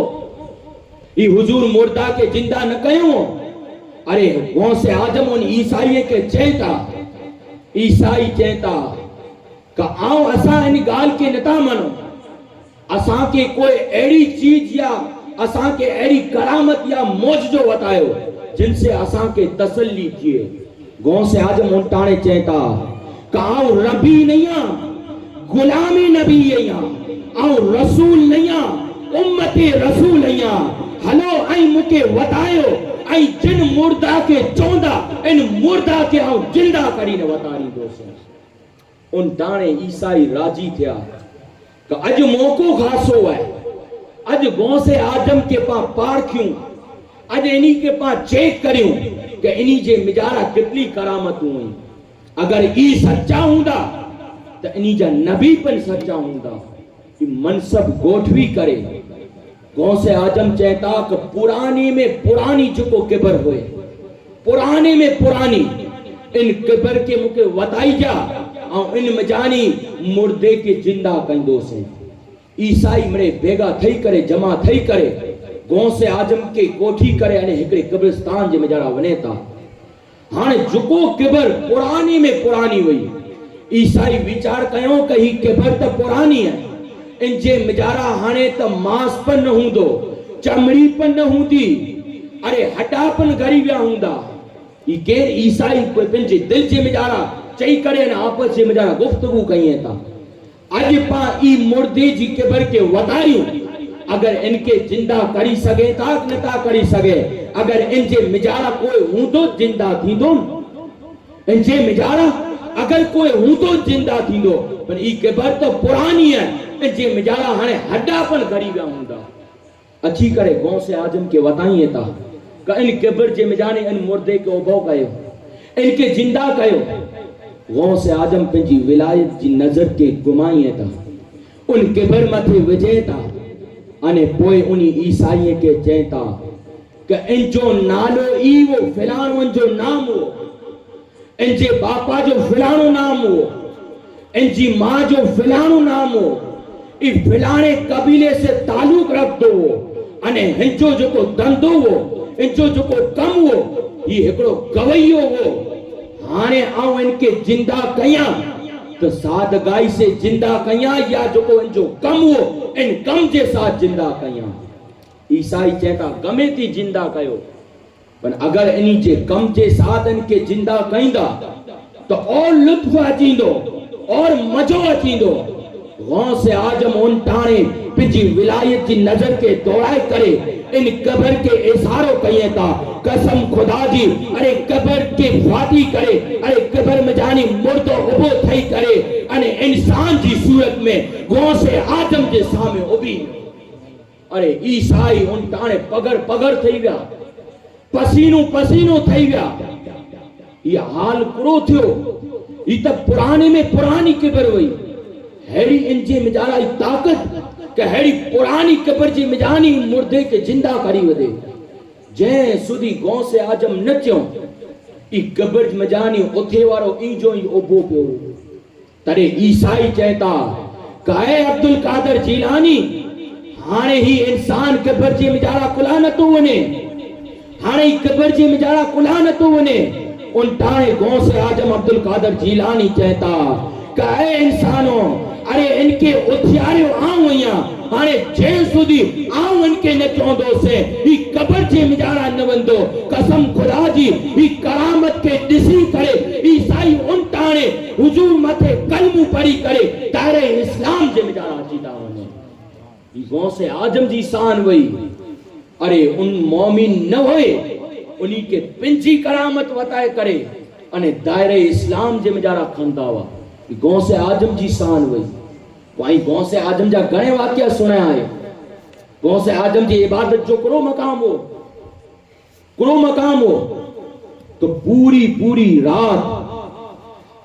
ई हुजूर मुर्दा के जिंदा न कयो अरे वो से आजम उन ईसाई के चेता ईसाई चेता का आओ असा इन गाल के नता मनो असा के कोई एड़ी चीज या असा के एड़ी करामत या मौजजो बतायो जिनसे असा के तसल्ली किए गौ से आजम उन टाणे चेता का आओ रबी नैया गुलामी नबी नैया आओ रसूल नैया उम्मते रसूल नैया हलो आई मुके वतायो आई जिन मुर्दा के चौंदा इन मुर्दा के आओ जिंदा करी ने वतारी दोस्त उन टाणे ईसाई राजी थिया का अज मौको खासो है अज गौ से आजम के पा पारख्यूं अज इनी के पा चेक करियूं कि इनी जे मिजारा कितनी करामत हुई अगर ई सच्चा हुंदा तो इनी जा नबी पण सच्चा हुंदा कि मनसब गोठवी करे गौसे आजम चेता कि पुरानी में पुरानी चुको किबर हुए पुराने में पुरानी इन किबर के मुके वताई जा और इन मजानी मुर्दे के जिंदा कंदो से ईसाई मरे बेगा थई करे जमा थई करे गौसे आजम के कोठी करे अने हिकड़े कब्रिस्तान जे मजारा वनेता हाने जुको किबर पुरानी में पुरानी हुई ईसाई विचार कयो कही किबर त पुरानी है इन जे मिजारा हाने त मांस पर न हुंदो चमड़ी पर न हुंदी अरे हटा पन गरी विया हुंदा ई के ईसाई पंहिंजे दिल जे मिजारा चई करे न आपस जे मिजारा गुफ्तगू कई था आज पा ई मुर्दे जी किबर के वतारियूं अगर इनके जिंदा करी सके था नता करी सके अगर इन जे मिजारा कोई हुंदो जिंदा थींदो इन जे मिजारा अगर कोई हुंदो जिंदा थींदो पर ई किबर तो पुरानी है इन जे मिजारा हाने हड्डा पण गरी विया हुंदा अची करे गौ से आजम के वताई था का इन किबर जे मिजाने इन मुर्दे के उभो कयो इनके जिंदा कयो गौ से आजम पंहिंजी विलायत जी नजर के घुमाई था उन किबर मथे विझे था अने पोए उनी ईसाई के चेता कि इन जो नालो ई वो फिलानो जो नाम हो इन जे बापा जो फिलानो नाम हो इन जी मां जो फिलानो नाम हो ई फिलाने कबीले से ताल्लुक रखदो हो अने हिंजो जो धंधो हो हिंजो जो कम हो ई एकड़ो गवैयो हो हाने आऊं इनके जिंदा कया तो सादगाई से जिंदा कया या जो इनजो कम हो इन कम जे साथ जिंदा कया ईसाई चेता गमे थी जिंदा कयो पर अगर इनी जे कम जे साथ इनके जिंदा कईंदा तो और लुत्फ अचींदो और मजो अचींदो गौस से आजम उन टाणे पिजी विलायत की नजर के दौड़ाए करे इन कब्र के इशारो कहिए था कसम खुदा जी अरे कब्र के फाती करे अरे कब्र में जानी मुर्दो उबो थई करे अने इंसान जी सूरत में गौस से आजम के सामने उभी अरे ईसाई उन टाणे पगर पगर थई विया, पसीनो पसीनो थई विया। ये हाल पूरो थियो। ये त पुराने में पुरानी किबर हुई हेड़ी इनजे मिजारा ताकत के हेड़ी पुरानी किबर जी मिजानी मुर्दे के जिंदा करी वदे। जै सुधी गौ से आजम न थियो ई कबर मजानी उथे वारो ई जो ई ओबो पियो। तरे ईसाई कहता काए अब्दुल कादर जीलानी हाणे ही इंसान कबर जी मिजारा कुला न तो वने, हाणे ही कबर जी मिजारा कुला न तो वने। उन टाणे गौ से आजम अब्दुल कादर जीलानी कहता काए इंसानो अरे इनके उथियारियो आऊं आया हाणे जे सुधी आऊं इनके न चोंदो से ई कबर जे मिजारा न वंदो। कसम खुदा जी ई करामत के दिसी करे ईसाई उन टाणे हुजूर मथे कलमू पढ़ी करे तारे इस्लाम जे मिजारा अचीदा वने। ई गौ से आजम जी शान वई। अरे उन मोमिन न होए उन्हीं के पिंजी करामत वताए करे अने दायरे इस्लाम जे मिजारा खंदा हुआ। गौ से आजम जी शान वई। वहीं गौ से आजम जा घणे वाक्य सुना है। गौ से आजम जी इबादत जो करो मकाम हो तो पूरी पूरी रात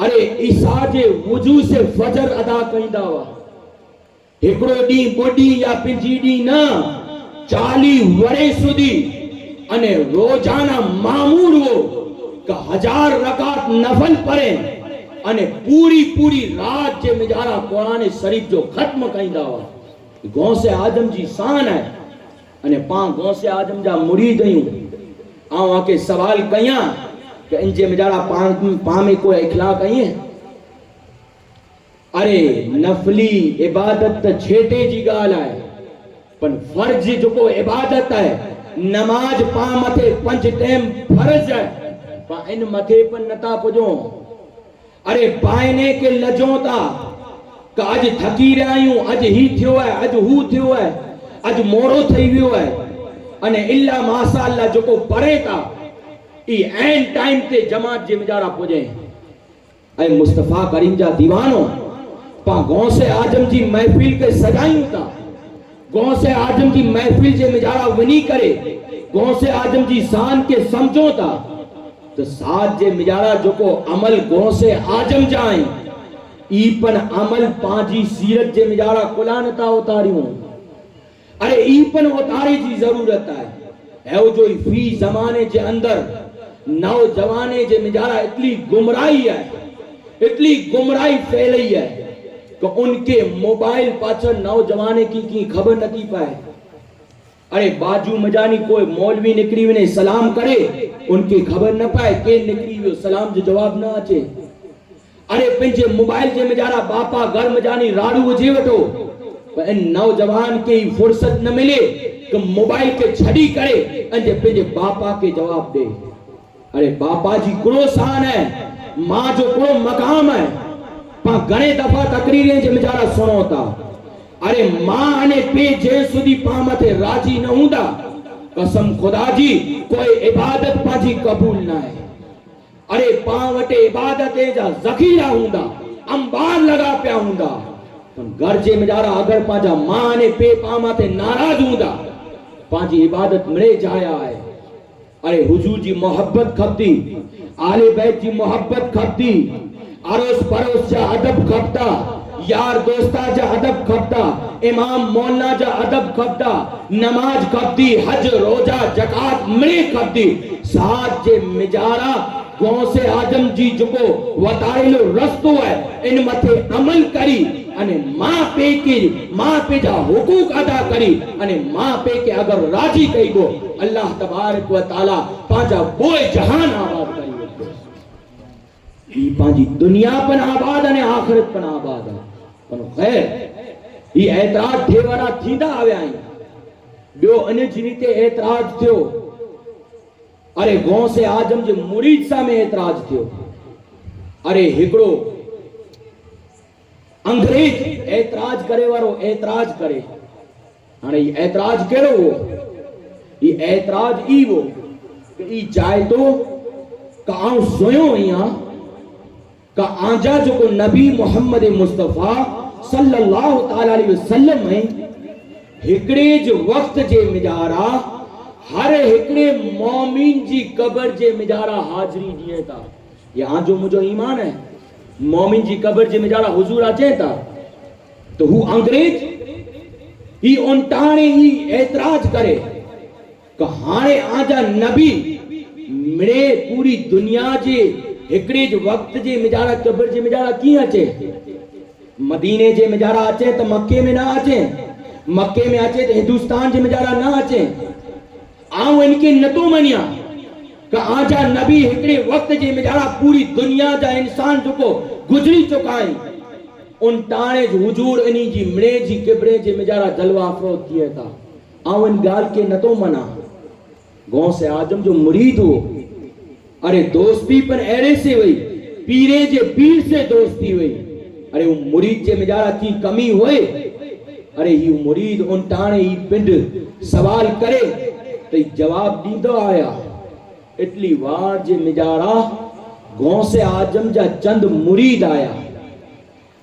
अरे ईसा जे वजू से फजर अदा कईंदा हुआ। हिकड़ो डी बोडी या पिंजी डी ना 40 वरे सुधी अने रोजाना मामूल हो का 1000 रकात नफल पढ़े अने पूरी पूरी रात जे मिजारा कुरान शरीफ जो खत्म कईंदा हुआ। गौ से आजम जी शान है। अने पा गौ से आजम जा मुरीद आहियूं। आऊं आके सवाल कया कि इनजे मिजारा पा में कोई इखलाक आई है। अरे नफली इबादत त छेटे जी गाल है पर फर्ज जो को इबादत है नमाज पा मथे 5 टाइम फर्ज है पा इन मथे पर नता पुजो। अरे पाइने के लजो था का अज थकी रहा आहियूं, अज ही थियो है, अज हू थियो है, अज मोड़ो थई वियो है अने इल्ला माशाअल्लाह जो को पढ़े था ई एन टाइम ते जमात जे मिजारा पुजे। ऐ मुस्तफा करीम जा दीवानो पा गौ से आजम जी महफिल के सजायूं था। गौ से आजम जी महफिल जे मिजारा वनी करे गौ से आजम जी शान के समझो था तो साथ जे मिजारा जो को अमल गौ से आजम जाए ई पन अमल पाजी सीरत जे मिजारा कुलानता उतारियों। अरे ई पन उतारे जी जरूरत है जो फी जमाने जे अंदर नौजवाने जे मिजारा इतनी गुमराही फैली है कि उनके मोबाइल पाछड़ नौजवाने की खबर न की पाए। अरे बाजू मजानी कोई मौलवी निकरी वने सलाम करे उनकी खबर न पाए के निकरी वियो सलाम जो जवाब न अचे। अरे पिंजे मोबाइल जे मिजारा बापा घर मजानी राड़ू हुजे वठो पर इन नौजवान के फुर्सत न मिले कि मोबाइल के छड़ी करे अंजे पिंजे बापा के जवाब दे। अरे बापा जी कुड़ो शान है, मां जो कुड़ो मकाम है। पा घणे दफा तकरीरें जे मिजारा सुनो था। अरे मां अने पे जे सुधी पा मथे राजी न हुंदा कसम खुदा जी कोई इबादत पाजी कबूल ना है। अरे पा वटे इबादत जा ज़खीरा हुंदा अंबार लगा पिया हुंदा पर घर जे मिजारा अगर पाजा मां अने पे पा मथे नाराज हुंदा पाजी इबादत मिले जाया है। अरे हुजूर जी मोहब्बत खपती, आले बैत जी मोहब्बत खपती, अरोस परोस जा अदब खपता, यार दोस्ता जा अदब खपता, इमाम मौलाना जा अदब खपता, नमाज खपती, हज रोजा जकात मिले खपती। साथ जे मिजारा गौ से आजम जी जो वताइलो रस्तो है इन मथे अमल करी अने मां पे जा हुकूक अदा करी अने मां पे के अगर राजी कई गो अल्लाह तबारक व तआला पांजा बोए जहान आबाद करी ई पांजी दुनिया पन आबाद अने आखिरत पन आबाद है। पर खैर ई एतराज थे वारा थींदा आव्या आहिनि। बियो इन जीते एतराज थियो। अरे गौ से आजम जे मुरीद सा में एतराज थियो। अरे हिकड़ो अंग्रेज एतराज करे वारो एतराज करे। हाणे ई एतराज केड़ो हो? ई एतराज ई हो कि ई चाहे तो का आऊं सोयो आहियां का आजा जो को नबी मोहम्मद मुस्तफा सल्लल्लाहु तआला अलैहि वसल्लम में हिकड़े जो वक्त जे मिजारा हर हिकड़े मोमिन जी कब्र जे मिजारा हाजिरी दिए था। यहाँ जो मुझो ईमान है, मोमिन जी कब्र जे मिजारा हुजूर अचे था तो हु अंग्रेज ही उनटाणे ही एतराज करे कि हाणे आजा नबी मिड़े पूरी दुनिया जे हिकड़े जो वक्त जे मिजारा कब्र जे मिजारा की अचे। मदीने जे मिजारा अचे तो मक्के में ना अचे, मक्के में अचे तो हिंदुस्तान जे मिजारा ना अचे। आऊं इनके नतो मनिया कि आजा नबी हिकड़े वक्त जे मिजारा पूरी दुनिया जा इंसान जो गुजरी चुका है उन टाणे हुजूर इन्हीं जी मिड़े जी किबरे जे मिजारा जलवा अफरोज थिए था। आऊं इन गाल के नतो मना। गौसे आजम जो मुरीद हो, अरे दोस्ती पर अहिड़े से हुई, पीरे जे पीर से दोस्ती हुई। अरे वो मुरीद जे मिजारा की कमी हुए, अरे ही मुरीद उन टाणे ही पिंड सवाल करे तो जवाब दींदो आया। इतली वार जे मिजारा गौसे आजम जा चंद मुरीद आया,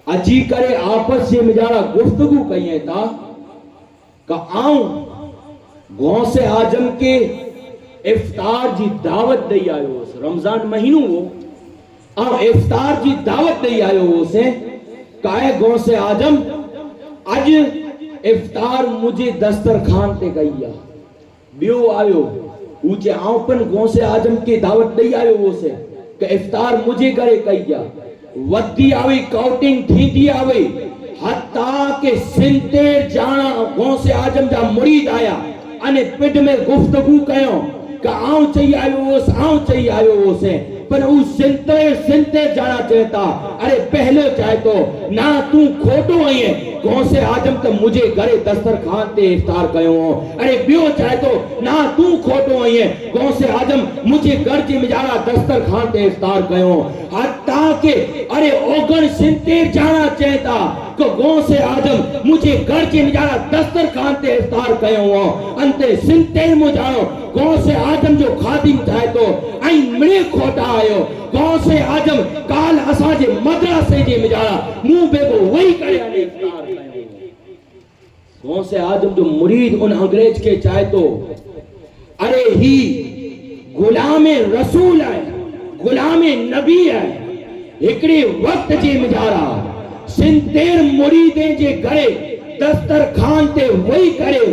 अजी करे आपस जे मिजारा गुफ्तगू कई था का आऊं गौसे आजम के इफ्तार जी दावत दई आयो। रमजान महीनो हो और इफ्तार जी दावत दई आयो हो से काए गौसे आजम अज इफ्तार मुझे दस्तरखान ते गईया। बियो आयो ऊंचे आउपन गौसे आजम के दावत दई आयो हो से कि इफ्तार मुझे करे कईया। वदी आवी काउंटिंग थींदी आवे हत्ता के सिंतेर जाना गौसे आजम जा मुरीद आया अने पिंड में गुफ्तगू कयो का आऊं चई आयो हो से पर उ सिंते जाना चाहता। अरे पहले चाहे तो ना तू खोटो आई है गौसे आजम तो मुझे घरे दस्तरखान ते इफ्तार कयो। अरे बियो चाहे तो ना तू खोटो आई है गौसे आजम मुझे घर जे मिजारा दस्तरखान ते इफ्तार कयो। हत्ता के अरे ओगन सिंते जाना चाहता को गौसे आजम मुझे घर जे मिजारा दस्तरखान ते इफ्तार कयो। अंते सिंते मुजानो गौसे आजम जो खादिम चाहे तो आई मिड़े खोटा आयो। गौसे आजम काल असा जे मदरसे जे मिजारा मुंह बेगो वही करे अने इफ्तार कयो। गौसे आजम जो मुरीद उन अंग्रेज के चाहे तो अरे ही गुलामे रसूल है, गुलामे नबी है। हिकड़े वक्त जे मिजारा सिंतेर मुरीदे जे घरे दस्तरखान ते वही करे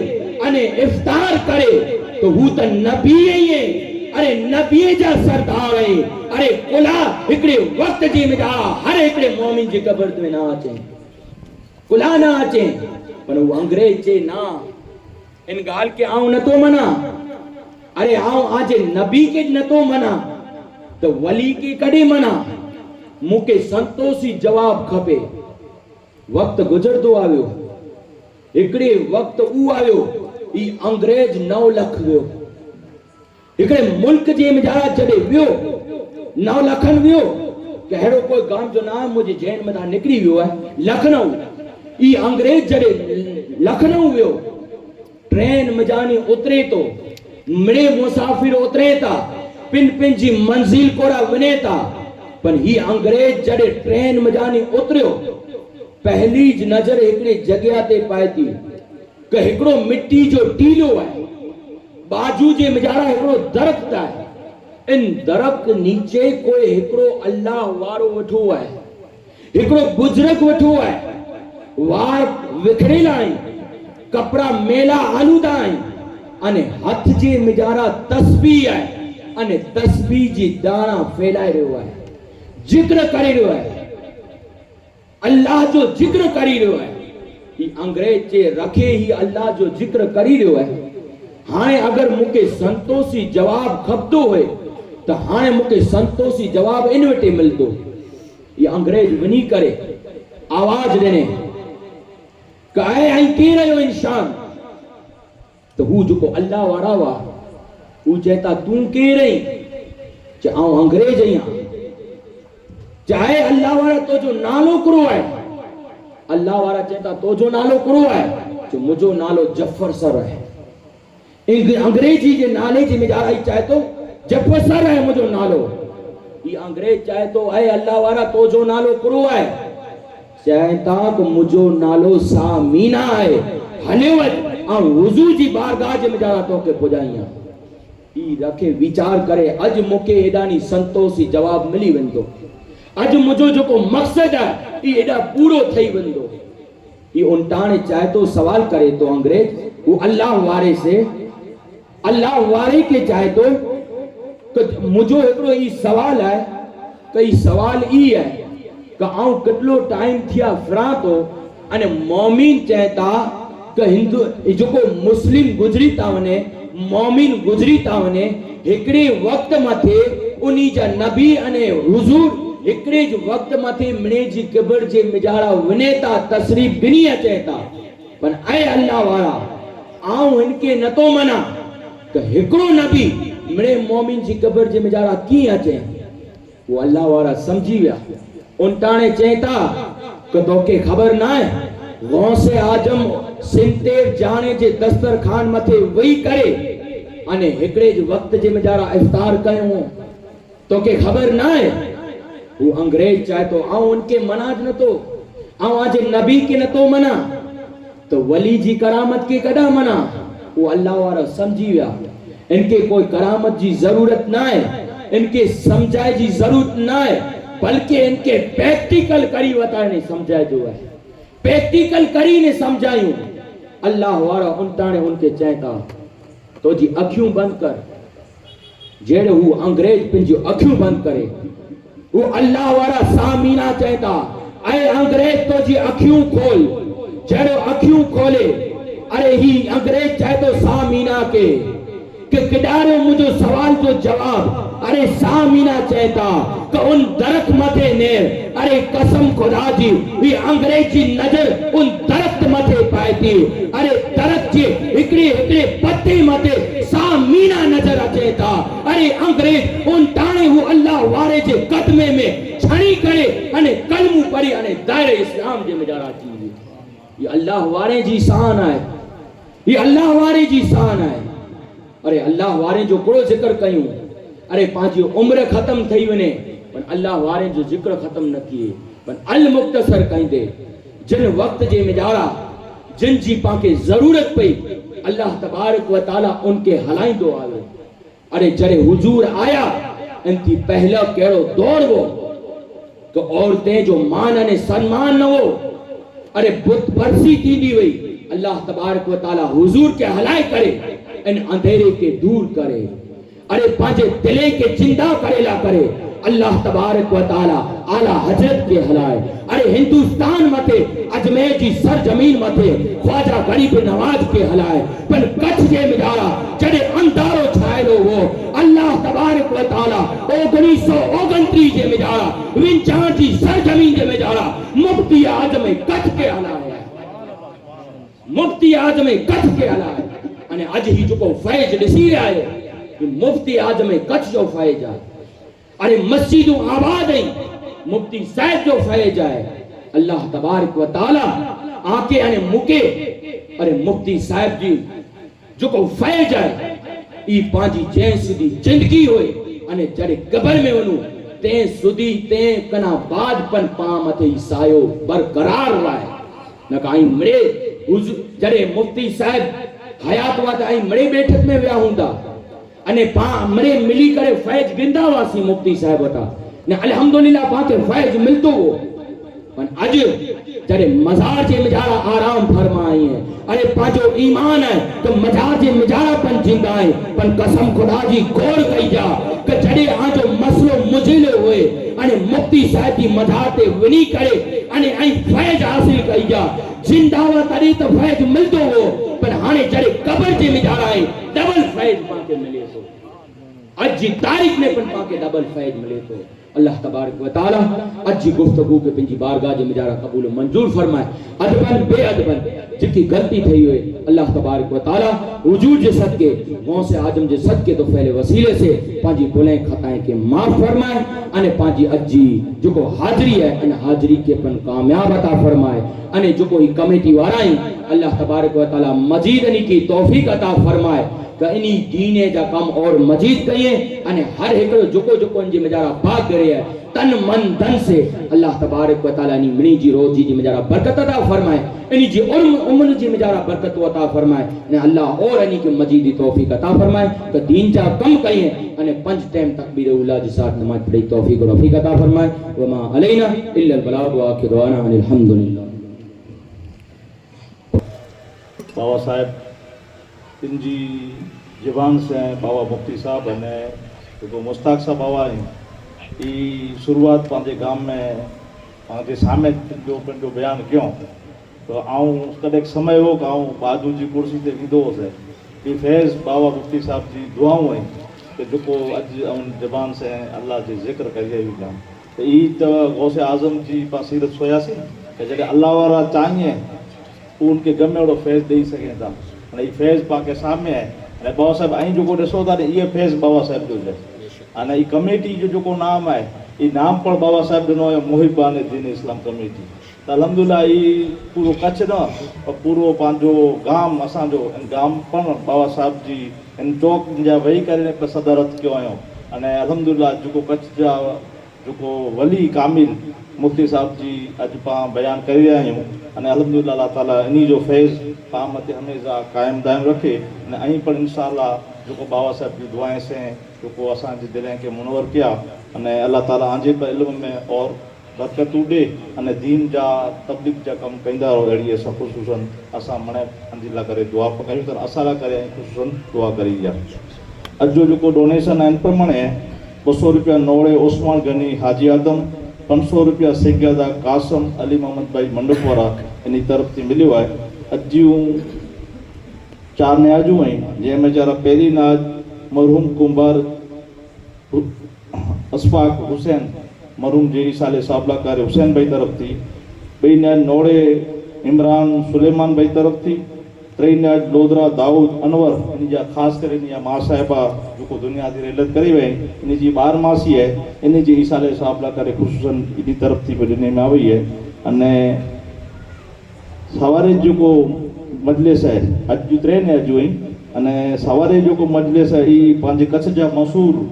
अने इफ्तार करे तो हु त नबी है। अरे नबी जा सरदार है। अरे कुला हिकड़े वक्त जे मिजारा हर हिकड़े मोमिन जी कब्र में ना अचे, कुला ना अचे। पर वो अंग्रेज जे ना इन गाल के आऊं न तो मना। अरे आऊं आजे नबी के न तो मना तो वली के कड़े मना। मुके संतोषी जवाब खपे। वक्त गुजरदो आयो, हिकड़े वक्त ऊ आयो ई अंग्रेज 9 लाख वियो। हिकड़े मुल्क जे मिजारा जडे वियो 9 लाखन वियो कहिड़ो कोई गांव जो नाम मुझे जैन में निकरी वियो है लखनऊ। ई अंग्रेज जडे लखनऊ वियो ट्रेन मजानी उतरे तो मिड़े मुसाफिर उतरे था पिन पिन जी मंजिल कोरा वने था। पर ही अंग्रेज जडे ट्रेन मजानी उतरियो पहली नजर हिकड़ी जगह ते पाए थी कि हिकड़ो मिट्टी जो टीलो है, बाजू जे मिजारा हिकड़ो दरख्त है। इन दरख्त नीचे कोई हिकड़ो अल्लाह वारो वठो है, हिकड़ो बुजुर्ग वठो है। वार विखरेला है, कपड़ा मेला आलूदा है अने हथ जे मिजारा तस्बीह है अने तस्बीह जी दाना फैलाए रहो है, जिक्र करे रहो है, अल्लाह जो जिक्र करी रहो है। ई अंग्रेज जे रखे ही अल्लाह जो जिक्र करी रहो है। हाने अगर मुके संतोषी जवाब खपदो होए तो हाने मुके संतोषी जवाब इन वटे मिलदो। ये अंग्रेज वनी करे आवाज देने काए आई के रहो इंसान तो हु जो अल्लाह वारा वा हु चेता तू के रही चाहे अंग्रेज आया चाहे अल्लाह वारा तो जो नालो करो है। अल्लाह वारा चेता तो जो नालो करो है जो मुझो नालो जफर सर है। अंग्रेजी जे नाले जी में जा रही चाहे तो जफर सर है मुझो नालो। ये अंग्रेज चाहे तो है अल्लाह वारा तो जो नालो करो है चाहे ता को मुझो नालो सामीना है। हले आ हुजूर जी बारगाह जे मिजारा तो के पुजाइया ई रखे विचार करे अज मुके एडानी संतोषी जवाब मिली वेंदो अज मुजो जो को मकसद है ई एडा पूरो थई वेंदो ई उनटाने चाहे तो सवाल करे तो अंग्रेज वो अल्लाह वारे से अल्लाह वारे के चाहे तो मुझो एकड़ो ई सवाल है कई सवाल ई है कि आऊं कितलो टाइम थिया फिरा तो अने मोमिन चहता कि हिंदू जो को मुस्लिम गुजरी ता वने मोमिन गुजरी ता वने एकड़े वक्त मथे उनी जा नबी अने हुजूर एकड़े जो वक्त मथे मिणे जी कब्र जे मिजारा वनेता तशरीफ बिनी अचेता पर ऐ अल्लाह वाला आऊं इनके न तो मना कि एकड़ो नबी मिणे मोमिन जी कब्र जे मिजारा की अचे वो अल्लाह वाला समझी विया उनटाने चेता कि तोके खबर ना है गौसे आजम सिंतेर जाने जे दस्तरखान मथे वही करे अने एकड़े ज वक्त जे मिजारा इफ्तार कयो तोके खबर ना है वो अंग्रेज चाहे तो आऊं उनके मनाज न तो आऊं आज नबी के न तो मना तो वली जी करामत के कदा मना वो अल्लाह वाला समझी विया इनके कोई करामत जी जरूरत ना है इनके समझाए जी जरूरत ना है बल्कि इनके प्रैक्टिकल करी बताए नहीं समझाए जो है प्रैक्टिकल करी ने समझायूं अल्लाह वाला उनटाने उनके चेता तो जी अखियूं बंद कर जेड़े वो अंग्रेज पिन जो अखियूं बंद करे वो अल्लाह वाला सामीना चेता ऐ अंग्रेज तो जी अखियूं खोल जेड़े अखियूं खोले अरे ही अंग्रेज चाहे तो सामीना के कि किडारो मुझो सवाल जो जवाब अरे सामीना चेता कि उन दरख्त मथे ने अरे कसम खुदा जी ये अंग्रेजी नजर उन दरख्त मथे पाए थी अरे दरख्त जे हिकड़े हिकड़े पत्ते मथे सामीना नजर अचे था अरे अंग्रेज उन टाणे वो अल्लाह वारे जे कदमे में छणी करे अने कलमू पढ़ी अने दायरे इस्लाम जे मिजारा थी ये अल्लाह वारे जी शान है ये अल्लाह वारे जी शान है अरे अल्लाह वारे जो कोड़ो जिक्र कयूं अरे पांची उम्र खत्म थई वने पर अल्लाह वारे जो जिक्र खत्म न किए पर अल मुख्तसर कहिंदे जिन वक्त जे मिजारा जिन जी पाके जरूरत पई अल्लाह तबारक व तआला उनके हलाइंदो आयो अरे जरे हुजूर आया इनकी पहला केड़ो दौर वो तो औरतें जो मान ने सम्मान न हो अरे बुत परसी थींदी वई अल्लाह तबारक व तआला हुजूर के हलाए करे इन अंधेरे के दूर करे अरे पांचे दिले के जिंदा करेला करे अल्लाह तबारक व तआला आला हजरत के हलाए अरे हिंदुस्तान मथे अजमेर जी सरजमीन मथे ख्वाजा गरीब नवाज के हलाए पर कच्छ जे मिजारा जड़े अंधारो छायलो वो अल्लाह तबारक व तआला 1929 जे मिजारा विंचार जी सरजमीन जे मिजारा मुफ्ती आजम कच्छ के हलाए मुफ्ती आजम कच्छ के हलाए अने अज ही जो फैज दिसी रहा है कि मुफ्ती आजम कच्छ जो फैज है अरे मस्जिदों आबाद है मुफ्ती साहब जो फैज है अल्लाह तबारक व तआला आके अने मुके अरे मुफ्ती साहब जी जो को फैज है ई पांजी जैं सुधी जिंदगी होए अने जड़े कब्र में वनु ते सुधी ते कना बाद पन पा मथे सायो बरकरार रहे न काई मरे जड़े मुफ्ती साहब हयात वाद आई मरे बैठक में विया हुंदा अने पा मरे मिली करे फैज गिंदा वासी मुफ्ती साहब वटा ने अल्हम्दुलिल्लाह पाके फैज मिलतो हो पर अज जरे मजार जे मिजारा आराम फरमाई है अरे पाजो ईमान है तो मजार जे मिजारा पन जिंदा है पर कसम खुदा जी गौर कई जा कि जड़े आजो मसलो मुजिले हुए अने मुफ्ती साहब जी मजार ते वनी करे अने आई फैज हासिल कई जा जिंदावा तरी तो फैज मिलतो हो पर हाने जड़े कब्र जे मिजारा है डबल फैज पाके मिले तो आज जी तारीख में पन पाके डबल फैज मिले तो अल्लाह तबारक व तआला आज जी गुफ्तगू के पिंजी बारगाह जे मिजारा कबूल मंजूर फरमाए अदबन बेअदबन जिकी गलती थई हुए अल्लाह तबारक व तआला हुजूर जे सदके गौसे आजम जे सदके तो फैले वसीले से पांजी बुलंद खताएं के माफ फरमाए अने पांजी अजी जो को हाजिरी है इन हाजिरी के पन कामयाब अता फरमाए अने जो कोई कमेटी वाराई अल्लाह तबारक व तआला मजीद नी की तौफीक अता फरमाए त इन दीन जा कम और मजीद करिए अने हर एक जुको जुको इन जी मजारा बात करे है तन मन धन से अल्लाह तबारक व तआला नी मिनी जी रोजी जी मजारा बरकत अता फरमाए इन जी उम्र जी मजारा बरकत अता फरमाए ने अल्लाह और इन की मजीदी तौफीक अता फरमाए तो दीन जा कम करिए अने 5 टाइम तकबीर उला जी साथ नमाज पढ़ी तौफीक और रफीक अता फरमाए व मा अलैना इल्ला अल बलाग व आखिर दवाना अल्हम्दुलिल्लाह। बाबा साहब इन जी ज़बान से बाबा मुफ्ती साहब अने जो मुश्ताक साहब बाबा आहिनि ई शुरुआत पंहिंजे गांव में पंहिंजे सामने जो पंहिंजो बयान कयूं तो आऊं कॾहिं समय हो कि आऊं बाजू जी कुर्सी ते वेंदो हुउसि ई फैज़ बाबा मुफ्ती साहब जी दुआऊं आहिनि कि जेको अॼु ज़बान से अल्लाह जे ज़िक्र करे रहियूं आहिनि त ई त गौसे आज़म जी पाण सीरत सोयासीं कि जॾहिं अल्लाह वारा चाहिए उनके गमे ओड़ो फैज़ ॾेई सघनि था हाणे ई फैज़ पाण सामने आहे हाणे बाबा साहिब ऐं जेको ॾिसो था त इहे फैज़ बाबा साहिब जो आहे हाणे ई कमेटी जो जेको नाम आहे ई नाम पण बाबा साहिब ॾिनो आहे मुहिबान दीन इस्लाम कमेटी त अलहमदुलिल्लाह ई पूरो कच्छ न पर पूरो पंहिंजो गाम असांजो गाम पण बाबा साहिब जी इन चौक जा वेही करे सदारत कयो आहियूं अने अलहमदुलिल्लाह जेको कच्छ जा जेको वली कामिल मुफ्ती साहब जी अॼु पाण बयानु करे रहिया आहियूं अने अलहमदुलिल्लाह अल्लाह ताला इन जो फैज़ पाण मथे हमेशह क़ाइमु दाइम रखे अने ऐं पण इंशाअल्लाह जेको बाबा साहिब जी दुआएं से जेको असांजी दिलि खे मुनवर कया अने अल्लाह ताला आंजे पे इल्म में और बरकतूं ॾे अने दीन जा तबलीग जा कमु कंदा रहो अहिड़ी असां ख़ुशूसन असां मणे पंहिंजे लाइ करे दुआ कयूं था असां लाइ करे ऐं ख़ुशूसन दुआ करी आहे। अॼु जो जेको डोनेशन आहिनि परमणे 200 रुपया नोड़े ओस्मान गनी हाजी आदम 500 रुपया सेग्यादा कासम अली मोहम्मद भाई मंडप वारा इन तरफ़ थी मिलियो आहे। अॼु जूं 4 न्याजूं आहिनि जंहिंमें जरा पहिरीं नाज मरहूम कुंभार अशफाक हुसैन मरहूम जे साले साबलाकार हुसैन भाई तरफ़ थी, ॿई न्याज नोड़े इमरान सुलेमान भाई तरफ़ थी, टे न्याज लोधरा दाऊद अनवर इन जा ख़ासि करे इन जा मां साहिबा जेको दुनिया जी रिलत करी वई इन जी ॿार मासी आहे इन जी साले साबलाकार ख़ुशूसन इन तरफ़ थी बि ॾिने में आई आहे। अने सवारे जेको मजलिस आहे अॼु जूं 3 न्याजूं आहिनि अने सवारे जेको मजलिस आहे ई पंहिंजे कच्छ जा मशहूरु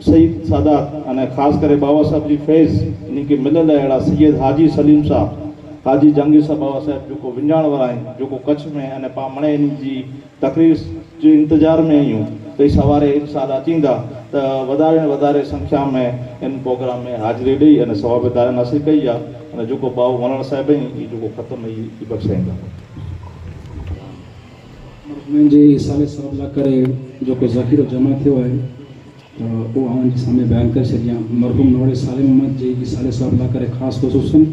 सईद सादात अने ख़ासि करे बाबा साहिब जी फैज़ इन खे मिलियल अहिड़ा सैयद हाजी सलीम साहब हाजी जहांगीर साहब बाबा साहिब जेको विञाइण वारा आहिनि जेको कच्छ में अने पाण मणे इन जी तकरीर जे इंतज़ार में आहियूं त सवारे इंशाअल्लाह अचींदा त वधारे संख्या में इन प्रोग्राम में हाज़िरी ॾेई अने सवाबदार हासिल कई आहे अने जेको बाबू मौलाना साहिब आहिनि जेको ख़तमु ई बख़्शाईंदा मुंहिंजे साले साहब लाइ करे जेको ज़ख़ीरो जमा थियो आहे तो वो आउं जे सामने बयान करे छॾियां। मरहूम नोड़े साले मोहम्मद जी साले साहब लाइ करे ख़ासि ख़ुसूसन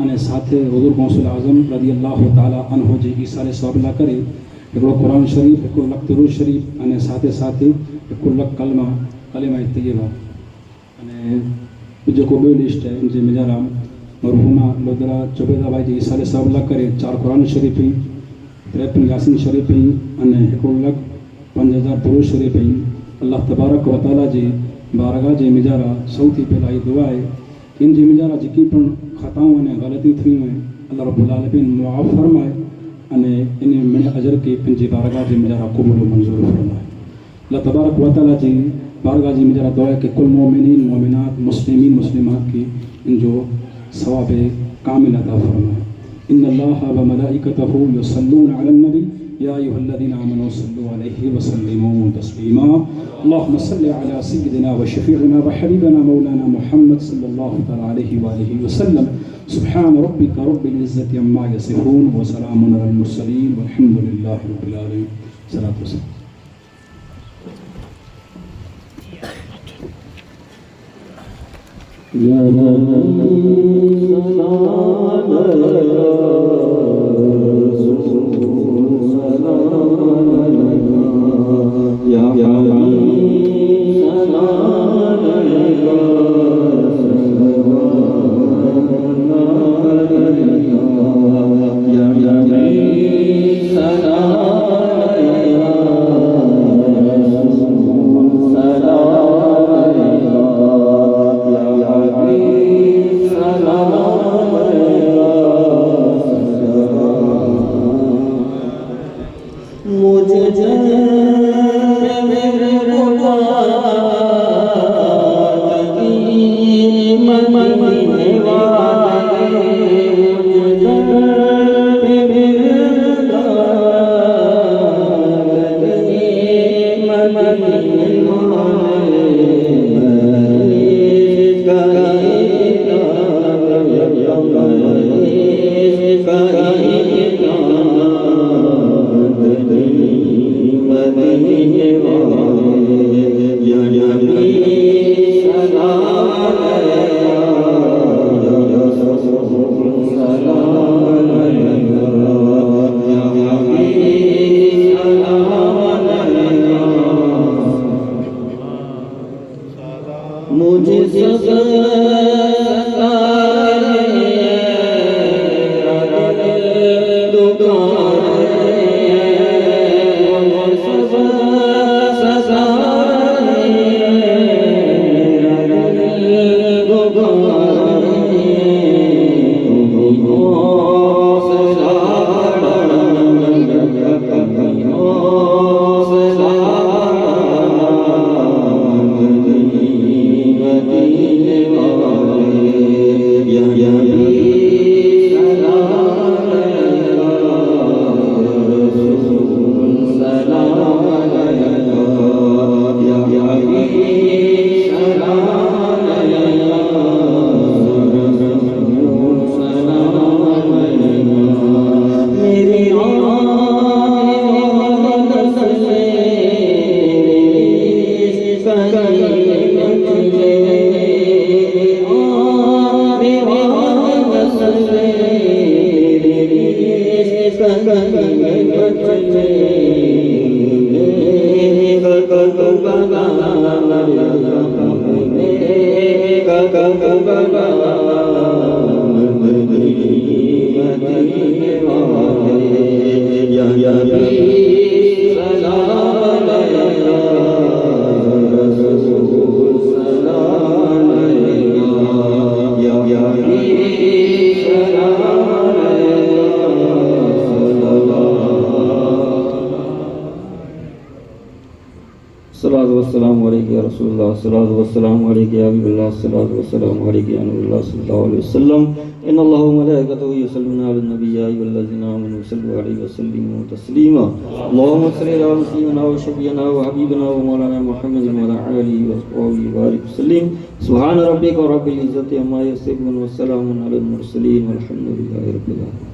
अने साथे हुज़ूर गौसुल आज़म रज़ी अल्लाह ताला अन्हु जी साले साहब लाइ करे हिकिड़ो क़ुरान शरीफ़ हिकिड़ो लख दुरूद शरीफ़ अने साथे हिकिड़ो लख कलमा तैयबा अने जेको ॿियो लिस्ट आहे उनजे मिजारा मरहूमा लोधरा चुबेदा भाई जी साले साहब लाइ करे 4 क़ुरान शरीफ़ 53 यासीन शरीफ़ अने हिकिड़ो लख 5000 दुरूद शरीफ़ अल्लाह तबारक व तआला जी बारगाह जे मिजारा सौथी पहला दुआ है इन जी मिजारा जेकी पण ख़ताऊं अने ग़लतियूं थियूं आहिनि अल्लाह रब्बुल आलमीन मुआफ़ फरमाए अने इन में अजर के पंहिंजी बारगाह जे मिजारा क़बूल मंज़ूर फरमाए। अल्लाह तबारक व तआला जी बारगाह जी मिजारा दुआ है कि कुल मोमिनीन मोमिनात मुस्लिमीन मुस्लिमात की इन जो सवाब कामिल अता फरमाए। इन्नल्लाह व मलाइकतहु युसल्लूना अलन नबी या अय्युहल्लज़ीना आमनू सल्लु अलैहि व सल्लिमू तस्लीमा। अल्लाहुम्मा सल्लि अला सय्यिदिना व शफीइना व हबीबना मौलाना मुहम्मद सल्लल्लाहु तआला अलैहि व आलिहि व सल्लम। सुब्हान रब्बिका रब्बिल इज्जति अम्मा यसिफून व सलामुन अलल मुरसलीन वल्हम्दुलिल्लाहि रब्बिल आलमीन। सलातु वस्सलाम। मुझे मुझे वस्सलामु अलैका या रसूलल्लाह सल्लल्लाहु वस्सलामु अलैका या हबीबल्लाह सल्लल्लाहु वस्सलामु अलैका या नूरुल्लाह सल्लल्लाहु अलैहि वसल्लम इन्नल्लाहा व मलाइकतहु युसल्लूना अलन नबी या अय्युहल्लज़ीना आमनू सल्लु अलैहि व सल्लिमू तस्लीमा अल्लाहुम्मा सल्लि अला सय्यिदिना व शफीना व हबीबना व मौलाना मुहम्मद व अला आलिहि व अस्हाबिहि व बारिक वसल्लिम सुब्हान रब्बिका रब्बिल इज्जति अम्मा यसिफून व सलामुन अलल मुरसलीन वल्हम्दुलिल्लाहि रब्बिल आलमीन।